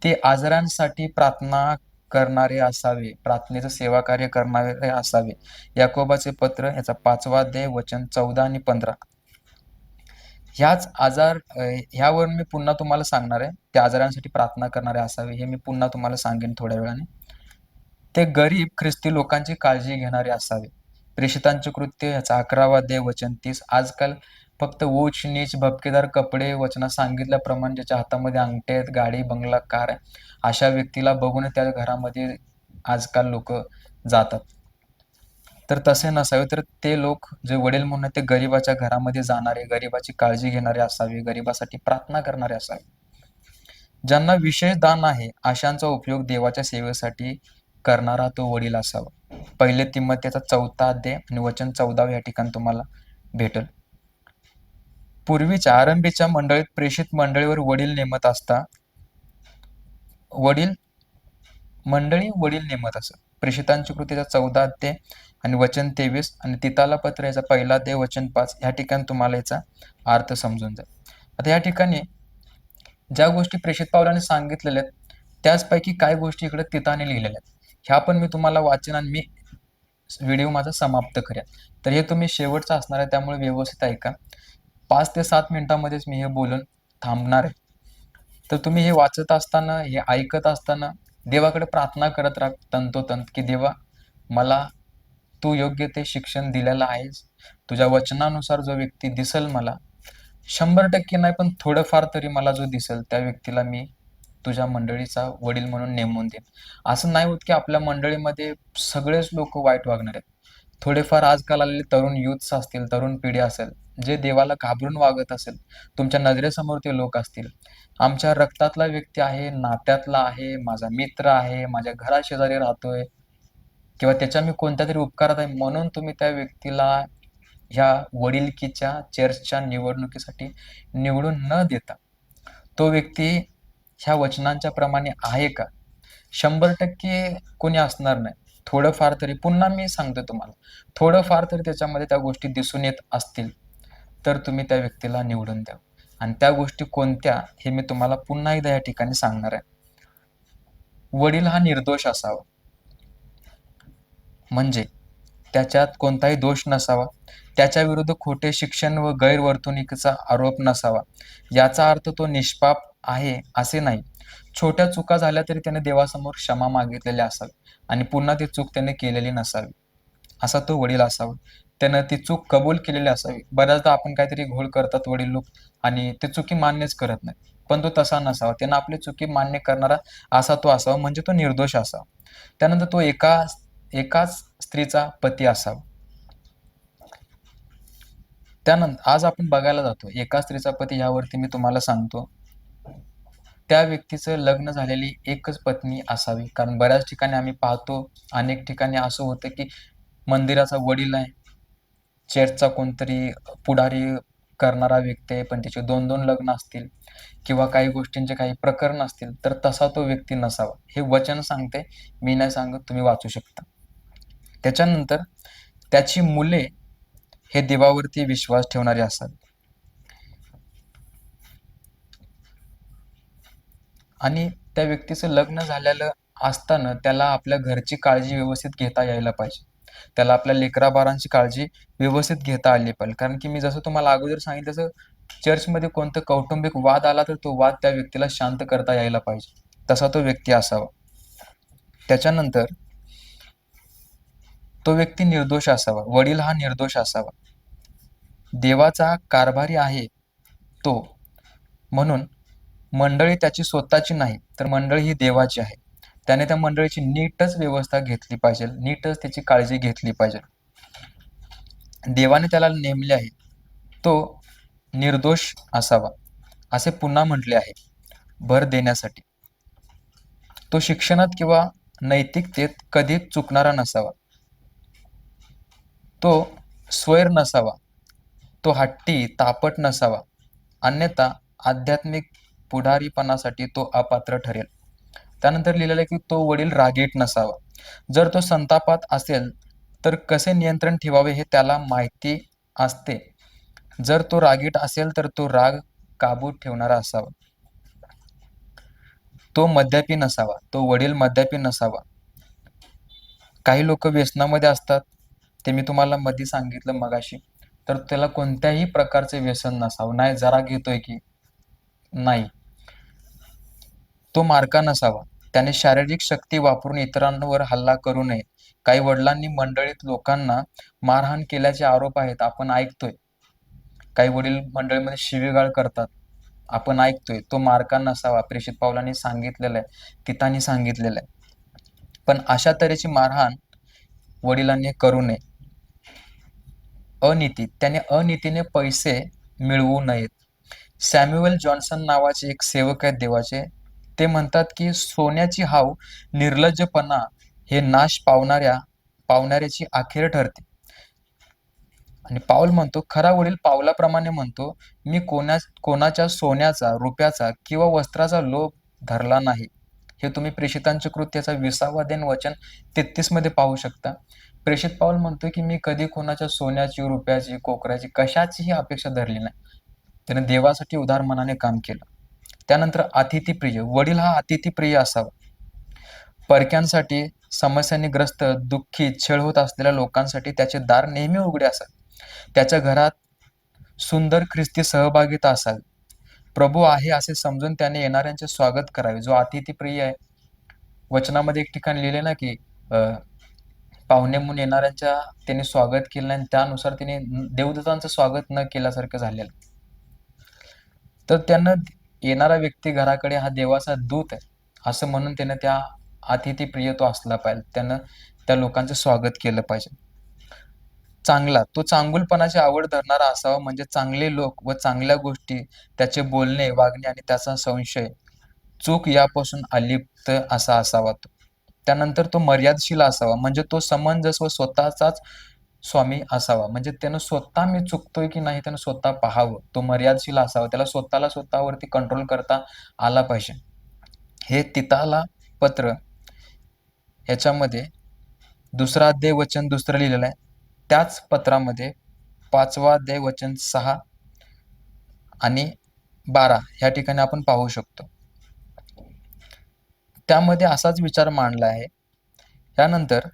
ते आजारांसाठी प्रार्थना करणारे असावे, प्रार्थनेचं सेवा कार्य करणारे असावे. याकोबाचे पत्र याचा 5वा अध्याय वचन 14 आणि 15. ह्यावर मी पुन्हा तुम्हाला सांगणार आहे. ते आजारांसाठी प्रार्थना करणारे असावे हे मी पुन्हा तुम्हाला सांगेन थोड्या वेळाने. ते गरीब ख्रिस्ती लोकांची काळजी घेणारे असावे. प्रेषितांचे कृत्य याचा 11वा अध्याय वचन 30. आजकाल फक्त ऊच नीच भपकेदार कपडे वचनात सांगितल्याप्रमाणे ज्याच्या हातामध्ये अंगठे आहेत, गाडी बंगला कार आहे, अशा व्यक्तीला बघून त्या घरामध्ये आजकाल लोक जातात. तर तसे नसावे. तर ते लोक जे वडील म्हणून ते गरिबाच्या घरामध्ये जाणारे, गरिबाची काळजी घेणारे असावे, गरिबासाठी प्रार्थना करणारे असावे. ज्यांना विशेष दान आहे अशांचा उपयोग देवाच्या सेवेसाठी करणारा तो वडील असावा. पहिले तिमोथीचा 4था अध्याय आणि वचन 14 या ठिकाणी तुम्हाला भेटेल. पूर्वीच्या आरंभीच्या मंडळीत प्रेषित मंडळीवर वडील नेमत असत. प्रेषितांची कृतीचा 14 अध्याय आणि वचन 23 आणि तिताला पत्र याचा पहिला अध्याय वचन 5 या ठिकाणी तुम्हाला याचा अर्थ समजून जाईल. आता या ठिकाणी ज्या गोष्टी प्रेषित पावलाने सांगितलेल्या आहेत त्याचपैकी काही गोष्टी इकडे तिताने लिहिलेल्या आहेत. ह्या पण मी तुम्हाला वाचेन आणि मी व्हिडिओ माझा समाप्त करेन. तर हे तुम्ही शेवटचं असणार आहे, त्यामुळे व्यवस्थित ऐका. 5 ते 7 मिनिटांमध्येच मी हे बोलून थांबणार आहे. तर तुम्ही हे वाचत असताना, हे ऐकत असताना देवाकडे प्रार्थना करत राहा तंतोतंत की देवा, मला तू योग्य ते शिक्षण दिलेलं आहेस. तुझ्या वचनानुसार जो व्यक्ती दिसेल मला, 100% नाही पण थोडंफार तरी मला जो दिसेल त्या व्यक्तीला मी तुझ्या मंडळीचा वडील म्हणून नेमून देईन. असं नाही होत की आपल्या मंडळीमध्ये सगळेच लोक वाईट वागणार आहेत. थोडेफार आजकाल आलेले तरुण युथ्स असतील, तरुण पिढी असेल, जे देवाला घाबरून वागत असेल, तुमच्या नजरेसमोर ते लोक असतील. आमच्या रक्तातला व्यक्ती आहे, नात्यातला आहे, माझा मित्र आहे, माझ्या घराशेजारी राहतोय, किंवा त्याच्या मी कोणत्या तरी उपकारात आहे म्हणून तुम्ही त्या व्यक्तीला ह्या वडिलकीच्या चर्चच्या निवडणुकीसाठी निवडून न देता तो व्यक्ती ह्या वचनांच्या प्रमाणे आहे का? 100% कोणी असणार नाही. थोडंफार तरी पुन्हा मी सांगतो तुम्हाला, थोडंफार तरी त्याच्यामध्ये त्या गोष्टी दिसून येत असतील, तर तुम्ही त्या व्यक्तीला निवडून द्या. आणि त्या गोष्टी कोणत्या हे मी तुम्हाला पुन्हा एकदा या ठिकाणी सांगणार आहे. वडील हा निर्दोष असावा. म्हणजे त्याच्यात कोणताही दोष नसावा. त्याच्याविरुद्ध खोटे शिक्षण व गैरवर्तणुकीचा आरोप नसावा. याचा अर्थ तो निष्पाप आहे असे नाही. छोट्या चुका झाल्या तरी त्याने देवासमोर क्षमा मागितलेली असावी आणि पुन्हा ती चूक त्याने केलेली नसावी. असा तो वडील असावा. त्यानं ती चूक कबूल केलेली असावी. बऱ्याचदा आपण काहीतरी घोळ करतात वडील लोक आणि ते चुकी मान्यच करत नाही. पण तो तसा नसावा. त्यानं आपली चुकी मान्य करणारा असा तो असावा, म्हणजे तो निर्दोष असावा. त्यानंतर तो एकाच स्त्रीचा पती असावा. त्यानंतर आज आपण बघायला जातो एका स्त्रीचा पती, यावरती मी तुम्हाला सांगतो त्या व्यक्तीचं लग्न झालेली एकच पत्नी असावी. कारण बऱ्याच ठिकाणी आम्ही पाहतो, अनेक ठिकाणी असं होतं की मंदिराचा वडील आहे, चर्चचा कोणतरी पुढारी करणारा व्यक्ती आहे, पण त्याचे 2-2 लग्न असतील किंवा काही गोष्टींचे काही प्रकरण असतील, तर तसा तो व्यक्ती नसावा. हे वचन सांगते, मी नाही सांगत, तुम्ही वाचू शकता. त्याच्यानंतर त्याची मुले हे देवावरती विश्वास ठेवणारे असावे. आणि त्या व्यक्तीचं लग्न झालेलं असताना त्याला आपल्या घरची काळजी व्यवस्थित घेता यायला पाहिजे. त्याला आपल्या लेकराबाळांची काळजी व्यवस्थित घेता आली पाहिजे. कारण की मी जसं तुम्हाला अगोदर सांगितलं तसं चर्चमध्ये कोणतं कौटुंबिक वाद आला तर तो वाद त्या व्यक्तीला शांत करता यायला पाहिजे. तसा तो व्यक्ती असावा. त्याच्यानंतर तो व्यक्ती निर्दोष असावा. वडील हा निर्दोष असावा. देवाचा कारभारी आहे तो, म्हणून मंडळी त्याची स्वतःची नाही, तर मंडळी ही देवाची आहे. त्याने त्या मंडळीची नीटच व्यवस्था घेतली पाहिजे, नीटच त्याची काळजी घेतली पाहिजे. देवाने त्याला नेमले आहे, तो निर्दोष असावा असे पुन्हा म्हटले आहे, भर देण्यासाठी. तो शिक्षणात किंवा नैतिकतेत कधीच चुकणारा नसावा. तो स्वैर नसावा. तो हट्टी, तापट नसावा. अन्यथा आध्यात्मिक पुढारीपणासाठी तो अपात्र ठरेल. त्यानंतर लिहिलेलं आहे की तो वडील रागीट नसावा. जर तो संतापात असेल तर कसे नियंत्रण ठेवावे हे त्याला माहिती असते. जर तो रागीट असेल तर तो राग काबूत ठेवणारा असावा. तो मद्यपी नसावा. तो वडील मद्यपी नसावा. काही लोक व्यसनामध्ये असतात, ते मी तुम्हाला मध्ये सांगितलं मगाशी. तर त्याला कोणत्याही प्रकारचे व्यसन नसावं. नाही जरा घेतोय की नाही. तो मारका नसावा. त्याने शारीरिक शक्ती वापरून इतरांवर हल्ला करू नये. काही वडिलांनी मंडळीत लोकांना मारहाण केल्याचे आरोप आहेत, आपण ऐकतोय. काही वडील मंडळीमध्ये शिवीगाळ करतात, आपण ऐकतोय. तो मारका नसावा. प्रेषित पावलांनी सांगितलेलं आहे, पितांनी सांगितलेलं आहे. पण अशा तऱ्हेची मारहाण वडिलांनी करू नये. त्याने अनितीने पैसे मिळवू नयेत. सॅम्युएल जॉन्सन नावाचे एक सेवक आहेत देवाचे. ते म्हणतात की सोन्याची हाव निर्लज्जपणा हे नाश पावणाऱ्याची अखेर ठरते. आणि पाऊल म्हणतो, खरा वडील पावलाप्रमाणे म्हणतो, मी कोणाच्या सोन्याचा, रुपयाचा किंवा वस्त्राचा लोभ धरला नाही. हे तुम्ही प्रेषितांच्या कृत्याचा 20वा अध्याय वचन 33 मध्ये पाहू शकता. प्रेषित पाऊल म्हणतो की मी कधी कोणाच्या सोन्याची, रुपयाची, कोकराची कशाचीही अपेक्षा धरली नाही. त्याने देवासाठी उदार मनाने काम केलं. त्यानंतर अतिथीप्रिय. वडील हा अतिथीप्रिय असावा. परक्यांसाठी, समस्यांनी ग्रस्त, दुःखी, छळ होत असलेल्या लोकांसाठी त्याचे दार नेहमी उघडे असावे. त्याच्या घरात सुंदर ख्रिस्ती सहभागिता असावी. प्रभू आहे असे समजून त्याने येणाऱ्यांचे स्वागत करावे. जो अतिथीप्रिय आहे, वचनामध्ये एक ठिकाणी लिहिले ना की पाहुणे म्हणून येणाऱ्यांच्या त्याने स्वागत केलं आणि त्यानुसार त्याने देवदूतांचं स्वागत न केल्यासारखं झालेलं. तर त्यांना येणारा व्यक्ती घराकडे हा देवाचा दूत आहे असं म्हणून त्यानं त्या अतिथीप्रिय तो असला पाहिजे. त्यानं त्या लोकांचं स्वागत केलं पाहिजे. चांगला, तो चांगुलपणाची आवड धरणारा असावा. म्हणजे चांगले लोक व चांगल्या गोष्टी, त्याचे बोलणे, वागणे आणि त्याचा संशय, चूक यापासून अलिप्त असा असावा तो. त्यानंतर तो मर्यादशील असावा, म्हणजे तो समंजस व स्वतःचाच स्वामी असावा. म्हणजे त्यानं स्वतः मी चुकतोय की नाही त्यानं स्वतः पाहावं. तो मर्यादशील असावा. त्याला स्वतःला स्वतःवरती कंट्रोल करता आला पाहिजे. हे तिताला पत्र ह्याच्यामध्ये 2 अध्याय वचन 2 लिहिलेलं आहे. त्याच पत्रामध्ये 5वा अध्याय वचन 6 आणि 12 ह्या ठिकाणी आपण पाहू शकतो. त्यामध्ये असाच विचार मांडला आहे. त्यानंतर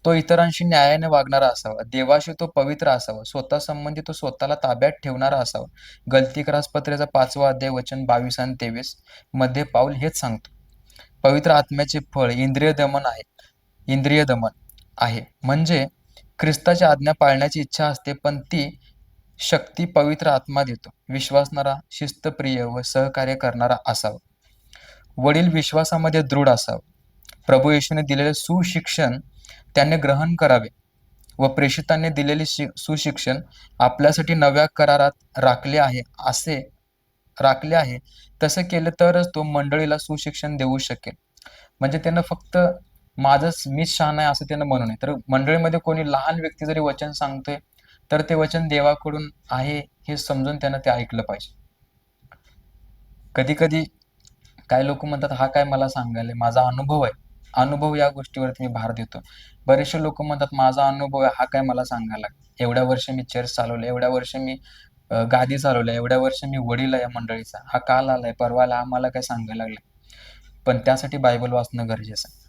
तो इतरांशी न्यायाने वागणारा असावा, देवाशी तो पवित्र असावा, स्वतःसंबंधी तो स्वतःला ताब्यात ठेवणारा असावा. गलतीकरास पत्रेचा 5वा अध्याय वचन 22 आणि 23 मध्ये पाऊल हेच सांगतो. पवित्र आत्म्याचे फळ इंद्रिय दमन आहे. म्हणजे ख्रिस्ताच्या आज्ञा पाळण्याची इच्छा असते, पण ती शक्ती पवित्र आत्मा देतो. विश्वासणारा, शिस्तप्रिय व सहकार्य करणारा असावा. वडील विश्वासामध्ये दृढ असावा. प्रभू येशूने दिलेले सुशिक्षण त्याने ग्रहण करावे व प्रेषितांनी दिलेले सुशिक्षण आपल्यासाठी नव्या करारात राखले आहे. तसे केले तरच तो मंडळीला सुशिक्षण देऊ शकेल. म्हणजे त्यानं फक्त मीच शहाणा आहे असं त्यानं म्हणू नये. तर मंडळीमध्ये कोणी लहान व्यक्ती जरी वचन सांगतोय तर ते वचन देवाकडून आहे हे समजून त्यानं ते ऐकलं पाहिजे. कधी कधी काही लोक म्हणतात हा काय मला सांगायला, माझा अनुभव आहे. अनुभव या गोष्टीवरती मी भार देतो. बरेचसे लोक म्हणतात माझा अनुभव आहे, हा काय मला सांगायला. एवढ्या वर्ष मी चर्च चालवले, एवढ्या वर्ष मी गादी चालवल्या, एवढ्या वर्ष मी वडील आहे या मंडळीचा, हा काल आलाय परवाला, हा मला काय सांगायला लागलाय. पण त्यासाठी बायबल वाचणं गरजेचं आहे.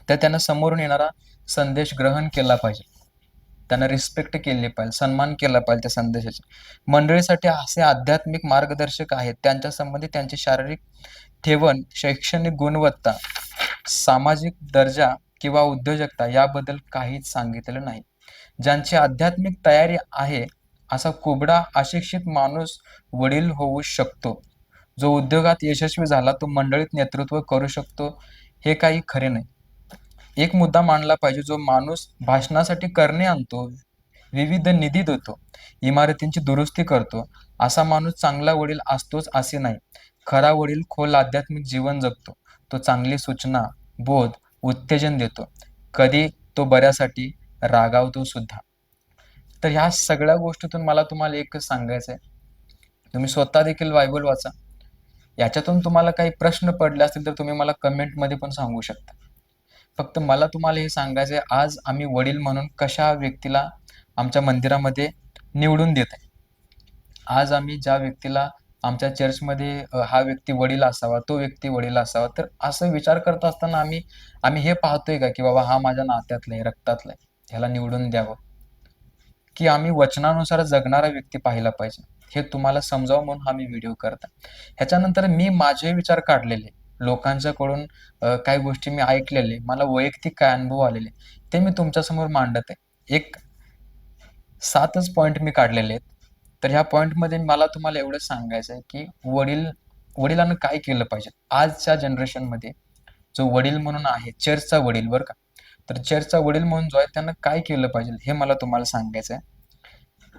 तर त्यानं समोरून येणारा संदेश ग्रहण केला पाहिजे, त्यांना रिस्पेक्ट केली पाहिजे, सन्मान केला पाहिजे त्या संदेशाचा. मंडळीसाठी असे आध्यात्मिक मार्गदर्शक आहेत, त्यांच्या संबंधी त्यांची शारीरिक ठेवण, शैक्षणिक गुणवत्ता, सामाजिक दर्जा किंवा उद्योजकता याबद्दल काहीच सांगितलेलं नाही. ज्यांची आध्यात्मिक तयारी आहे असा कुबडा अशिक्षित माणूस वडील होऊ शकतो. जो उद्योगात यशस्वी झाला तो मंडळीत नेतृत्व करू शकतो, हे काही खरे नाही. एक मुद्दा मांडला पाहिजे, जो माणूस भाषणासाठी करणे आणतो, विविध निधी देतो, इमारतींची दुरुस्ती करतो, असा माणूस चांगला वडील असतोच असे नाही. खरा वडील खोल आध्यात्मिक जीवन जगतो. तो चांगली सूचना, बोध, उत्तेजन देतो. कधी तो बऱ्यासाठी रागावतो सुद्धा. तर ह्या सगळ्या गोष्टीतून मला तुम्हाला एकच सांगायचं आहे, तुम्ही स्वतः देखील बायबल वाचा. याच्यातून तुम्हाला काही प्रश्न पडले असतील तर तुम्ही मला कमेंटमध्ये पण सांगू शकता. फक्त मला तुम्हाला हे सांगायचं आहे, आज आम्ही वडील म्हणून कशा व्यक्तीला आमच्या मंदिरामध्ये निवडून देत आहे. आज आम्ही ज्या व्यक्तीला आमच्या चर्चमध्ये हा व्यक्ती वडील असावा, तो व्यक्ती वडील असावा, तर असं विचार करत असताना आम्ही हे पाहतोय का की बाबा हा माझ्या नात्यातला आहे, रक्तातला आहे, ह्याला निवडून द्यावं, की आम्ही वचनानुसार जगणारा व्यक्ती पाहिला पाहिजे. हे तुम्हाला समजावं म्हणून हा मी व्हिडिओ करता. ह्याच्यानंतर मी माझे विचार काढलेले, लोकांच्याकडून काही गोष्टी मी ऐकलेले, मला वैयक्तिक काय अनुभव आलेले, ते मी तुमच्यासमोर मांडत आहे. एक 7च पॉईंट मी काढलेले आहेत. तर ह्या पॉईंटमध्ये मला तुम्हाला एवढंच सांगायचं आहे की वडिलांना काय केलं पाहिजे. आजच्या जनरेशनमध्ये जो वडील म्हणून आहे, चर्चचा वडील बरं का, तर चर्चचा वडील म्हणून जो आहे त्यानं काय केलं पाहिजे हे मला तुम्हाला सांगायचं आहे.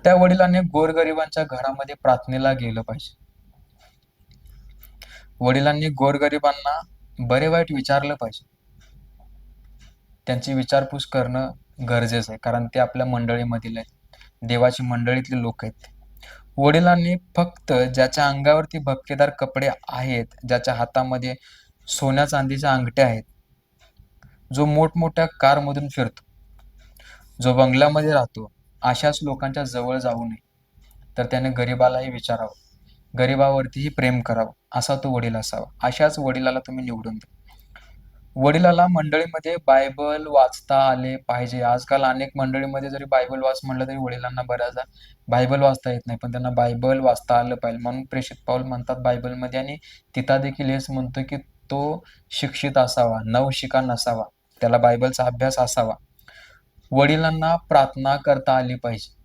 त्या वडिलांनी गोरगरिबांच्या घरामध्ये प्रार्थनेला गेलं पाहिजे. वडिलांनी गोरगरिबांना बरे वाईट विचारलं पाहिजे. त्यांची विचारपूस करणं गरजेचं आहे, कारण ते आपल्या मंडळीमधील आहेत, देवाची मंडळीतले लोक आहेत. वडिलांनी फक्त ज्याच्या अंगावरती भपकेदार कपडे आहेत, ज्याच्या हातामध्ये सोन्या चांदीच्या अंगठ्या आहेत, जो मोठमोठ्या कारमधून फिरतो, जो बंगल्यामध्ये राहतो, अशाच लोकांच्या जवळ जाऊ नये. तर त्याने गरिबालाही विचारावं, गरिबावरतीही प्रेम करावं, असा तो वडील असावा. अशाच वडिलाला तुम्ही निवडून द्या. वडिलाला मंडळीमध्ये बायबल वाचता आले पाहिजे. आजकाल अनेक मंडळीमध्ये जरी बायबल वाच म्हटलं तरी वडिलांना बऱ्याचदा बायबल वाचता येत नाही, पण त्यांना बायबल वाचता आलं पाहिजे. म्हणून प्रेषित पाऊल म्हणतात बायबलमध्ये, आणि तिथं देखील हेच म्हणतो की तो शिक्षित असावा, नवशिका नसावा, त्याला बायबलचा अभ्यास असावा. वडिलांना प्रार्थना करता आली पाहिजे,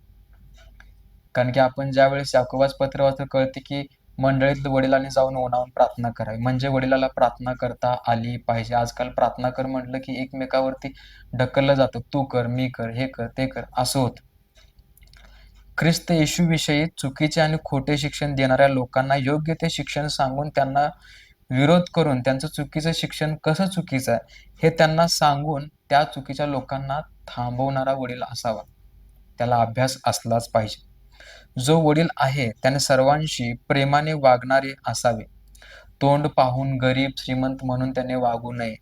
कारण की आपण ज्यावेळेस याकोबाचं पत्र वाचतो कळते की मंडळीतल्या वडिलांनी जाऊन ओनावून प्रार्थना करावी, म्हणजे वडिलाला प्रार्थना करता आली पाहिजे. आजकाल प्रार्थना कर म्हटलं की एकमेकावरती ढकललं जातं, तू कर, मी कर, हे कर, ते कर, असं होतं. ख्रिस्त येशूविषयी चुकीचे आणि खोटे शिक्षण देणाऱ्या लोकांना योग्य ते शिक्षण सांगून त्यांना विरोध करून त्यांचं चुकीचं शिक्षण कसं चुकीचं आहे हे त्यांना सांगून त्या चुकीच्या लोकांना थांबवणारा वडील असावा. त्याला अभ्यास असलाच पाहिजे. जो वडील आहे त्याने सर्वांशी प्रेमाने वागणारे असावे. तोंड पाहून गरीब श्रीमंत म्हणून त्याने वागू नये.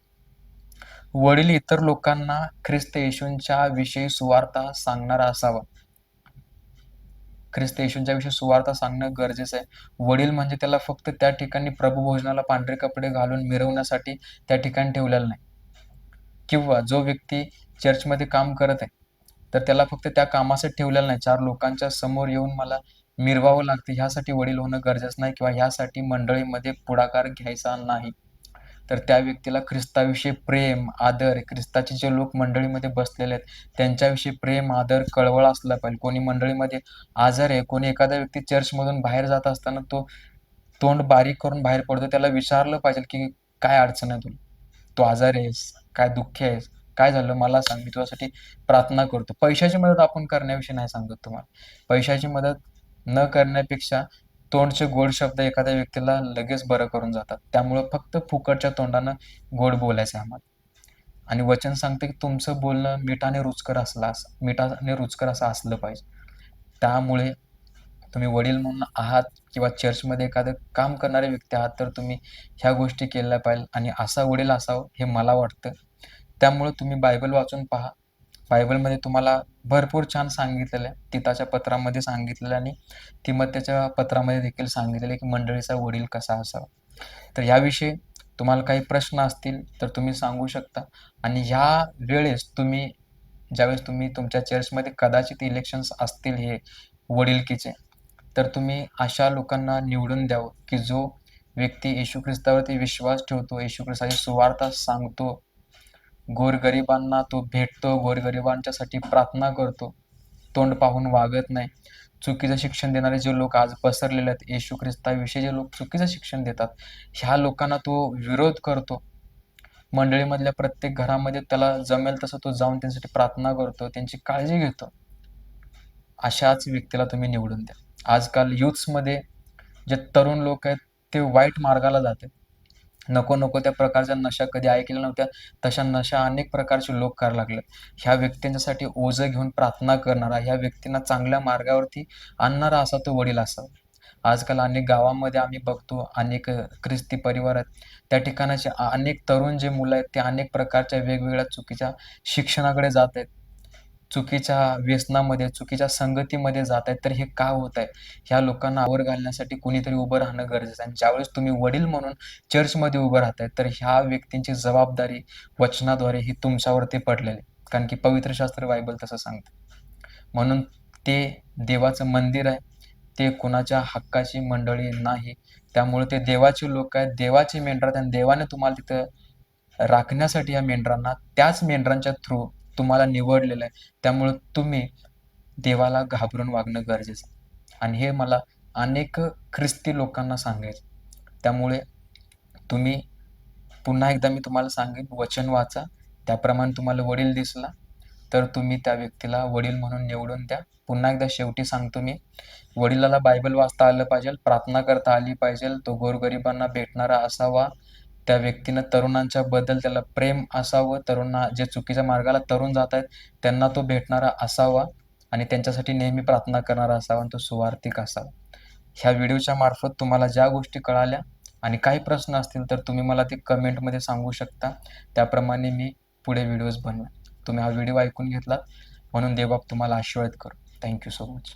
वडील इतर लोकांना ख्रिस्त येशूंच्या विषयी सुवार्ता सांगणारा असावा. ख्रिस्त येशूंच्या विषयी सुवार्ता सांगणं गरजेचं आहे. वडील म्हणजे त्याला फक्त त्या ठिकाणी प्रभुभोजनाला पांढरे कपडे घालून मिरवण्यासाठी त्या ठिकाणी ठेवलेलं नाही. किंवा जो व्यक्ती चर्चमध्ये काम करत आहे, तर त्याला फक्त त्या कामासाठी ठेवलेलं नाही. 4 लोकांच्या समोर येऊन मला मिरवावं लागतं ह्यासाठी वडील होणं गरजेचं नाही किंवा ह्यासाठी मंडळीमध्ये पुढाकार घ्यायचा नाही. तर त्या व्यक्तीला ख्रिस्ताविषयी प्रेम, आदर, ख्रिस्ताचे जे लोक मंडळीमध्ये बसलेले आहेत, त्यांच्याविषयी प्रेम, आदर, कळवळ असला पाहिजे. कोणी मंडळीमध्ये आजारी आहे, कोणी एखादा व्यक्ती चर्चमधून बाहेर जात असताना तो तोंड बारीक करून बाहेर पडतो, त्याला विचारलं पाहिजे, की "काय अडचण आहे तुला? तू आजारी आहेस? काय दुःखी आहेस? काय झालं मला सांग, मी तुझ्यासाठी प्रार्थना करतो." पैशाची मदत आपण करण्याविषयी नाही सांगत तुम्हाला. पैशाची मदत न करण्यापेक्षा तोंडचे गोड शब्द एखाद्या व्यक्तीला लगेच बरं करून जातात. त्यामुळं फक्त फुकटच्या तोंडानं गोड बोलायचं आहे आम्हाला. आणि वचन सांगतं, की तुमचं बोलणं मिठाने रुचकर असं असलं पाहिजे. त्यामुळे तुम्ही वडील म्हणून आहात किंवा चर्चमध्ये एखादं काम करणारे व्यक्ती आहात, तर तुम्ही ह्या गोष्टी केल्या पाहिजे आणि असा वडील असावं हे मला वाटतं. त्यामुळं तुम्ही बायबल वाचून पहा. बायबलमध्ये तुम्हाला भरपूर छान सांगितलेलं आहे. तीताच्या पत्रामध्ये सांगितलेलं आणि तिमोथेच्या पत्रामध्ये देखील सांगितलेलं आहे, की मंडळीचा वडील कसा असावा. तर याविषयी तुम्हाला काही प्रश्न असतील तर तुम्ही सांगू शकता आणि ह्या वेळेस ज्यावेळेस तुम्ही तुमच्या चर्चमध्ये कदाचित इलेक्शन्स असतील हे वडिलकीचे, तर तुम्ही अशा लोकांना निवडून द्यावं, की जो व्यक्ती येशू ख्रिस्तावरती विश्वास ठेवतो, येशू ख्रिस्ताची सुवार्ता सांगतो, गोरगरिबांना तो भेटतो, गोरगरिबांच्यासाठी प्रार्थना करतो, तोंड पाहून वागत नाही. चुकीचं शिक्षण देणारे जे लोक आज पसरलेले आहेत, येशू ख्रिस्ताविषयी जे लोक चुकीचं शिक्षण देतात, ह्या लोकांना तो विरोध करतो. मंडळीमधल्या प्रत्येक घरामध्ये त्याला जमेल तसं तो जाऊन त्यांच्यासाठी प्रार्थना करतो, त्यांची काळजी घेतो. अशाच व्यक्तीला तुम्ही निवडून द्या. आजकाल युथ्समध्ये जे तरुण लोक आहेत, ते वाईट मार्गाला जातात. नको-नको त्या प्रकारच्या नशा कधी ऐकल्या नव्हत्या, तशा नशा अनेक प्रकारचे लोक करायला लागलेत. ह्या व्यक्तींच्यासाठी ओझं घेऊन प्रार्थना करणारा, ह्या व्यक्तींना चांगल्या मार्गावरती आणणारा असा तो वडील असावा. आजकाल अनेक गावामध्ये आम्ही बघतो, अनेक ख्रिस्ती परिवार आहेत. त्या ठिकाणाचे अनेक तरुण जे मुलं आहेत, ते अनेक प्रकारच्या वेगवेगळ्या चुकीच्या शिक्षणाकडे जात आहेत. चुकीच्या व्यसनामध्ये, चुकीच्या संगतीमध्ये जात आहेत. तर हे का होत आहे? ह्या लोकांना आवर घालण्यासाठी कुणीतरी उभं राहणं गरजेचं आहे. आणि ज्यावेळेस तुम्ही वडील म्हणून चर्चमध्ये उभं राहताय, तर ह्या व्यक्तींची जबाबदारी वचनाद्वारे ही तुमच्यावरती पडलेली आहे. कारण की पवित्र शास्त्र बायबल तसं सांगतं. म्हणून ते देवाचं मंदिर आहे. ते कुणाच्या हक्काची मंडळी नाही. त्यामुळे ते देवाचे लोक आहेत, देवाची मेंढरं आहेत आणि देवाने तुम्हाला तिथं राखण्यासाठी या मेंढरांना त्याच मेंढरांच्या थ्रू तुम्हाला निवडलेलं आहे. त्यामुळं तुम्ही देवाला घाबरून वागणं गरजेचं आहे. आणि हे मला अनेक ख्रिस्ती लोकांना सांगायचं. त्यामुळे तुम्ही पुन्हा एकदा मी तुम्हाला सांगेन, वचन वाचा. त्याप्रमाणे तुम्हाला वडील दिसला, तर तुम्ही त्या व्यक्तीला वडील म्हणून निवडून द्या. पुन्हा एकदा शेवटी सांगतो मी, वडिलाला बायबल वाचता आलं पाहिजे, प्रार्थना करता आली पाहिजे, तो गोरगरिबांना भेटणारा असावा. त्या व्यक्तीनं तरुणांच्या बद्दल त्याला प्रेम असावं. जे चुकीच्या मार्गाला तरुण जात आहेत, त्यांना तो भेटणारा असावा आणि त्यांच्यासाठी नेहमी प्रार्थना करणारा असावा आणि तो सुवार्थिक असावा. ह्या व्हिडिओच्या मार्फत तुम्हाला ज्या गोष्टी कळाल्या आणि काही प्रश्न असतील तर तुम्ही मला ते कमेंटमध्ये सांगू शकता. त्याप्रमाणे मी पुढे व्हिडिओज बनवेन. तुम्ही हा व्हिडिओ ऐकून घेतलात म्हणून देवबाप तुम्हाला आशीर्वाद करो. Thank you so much.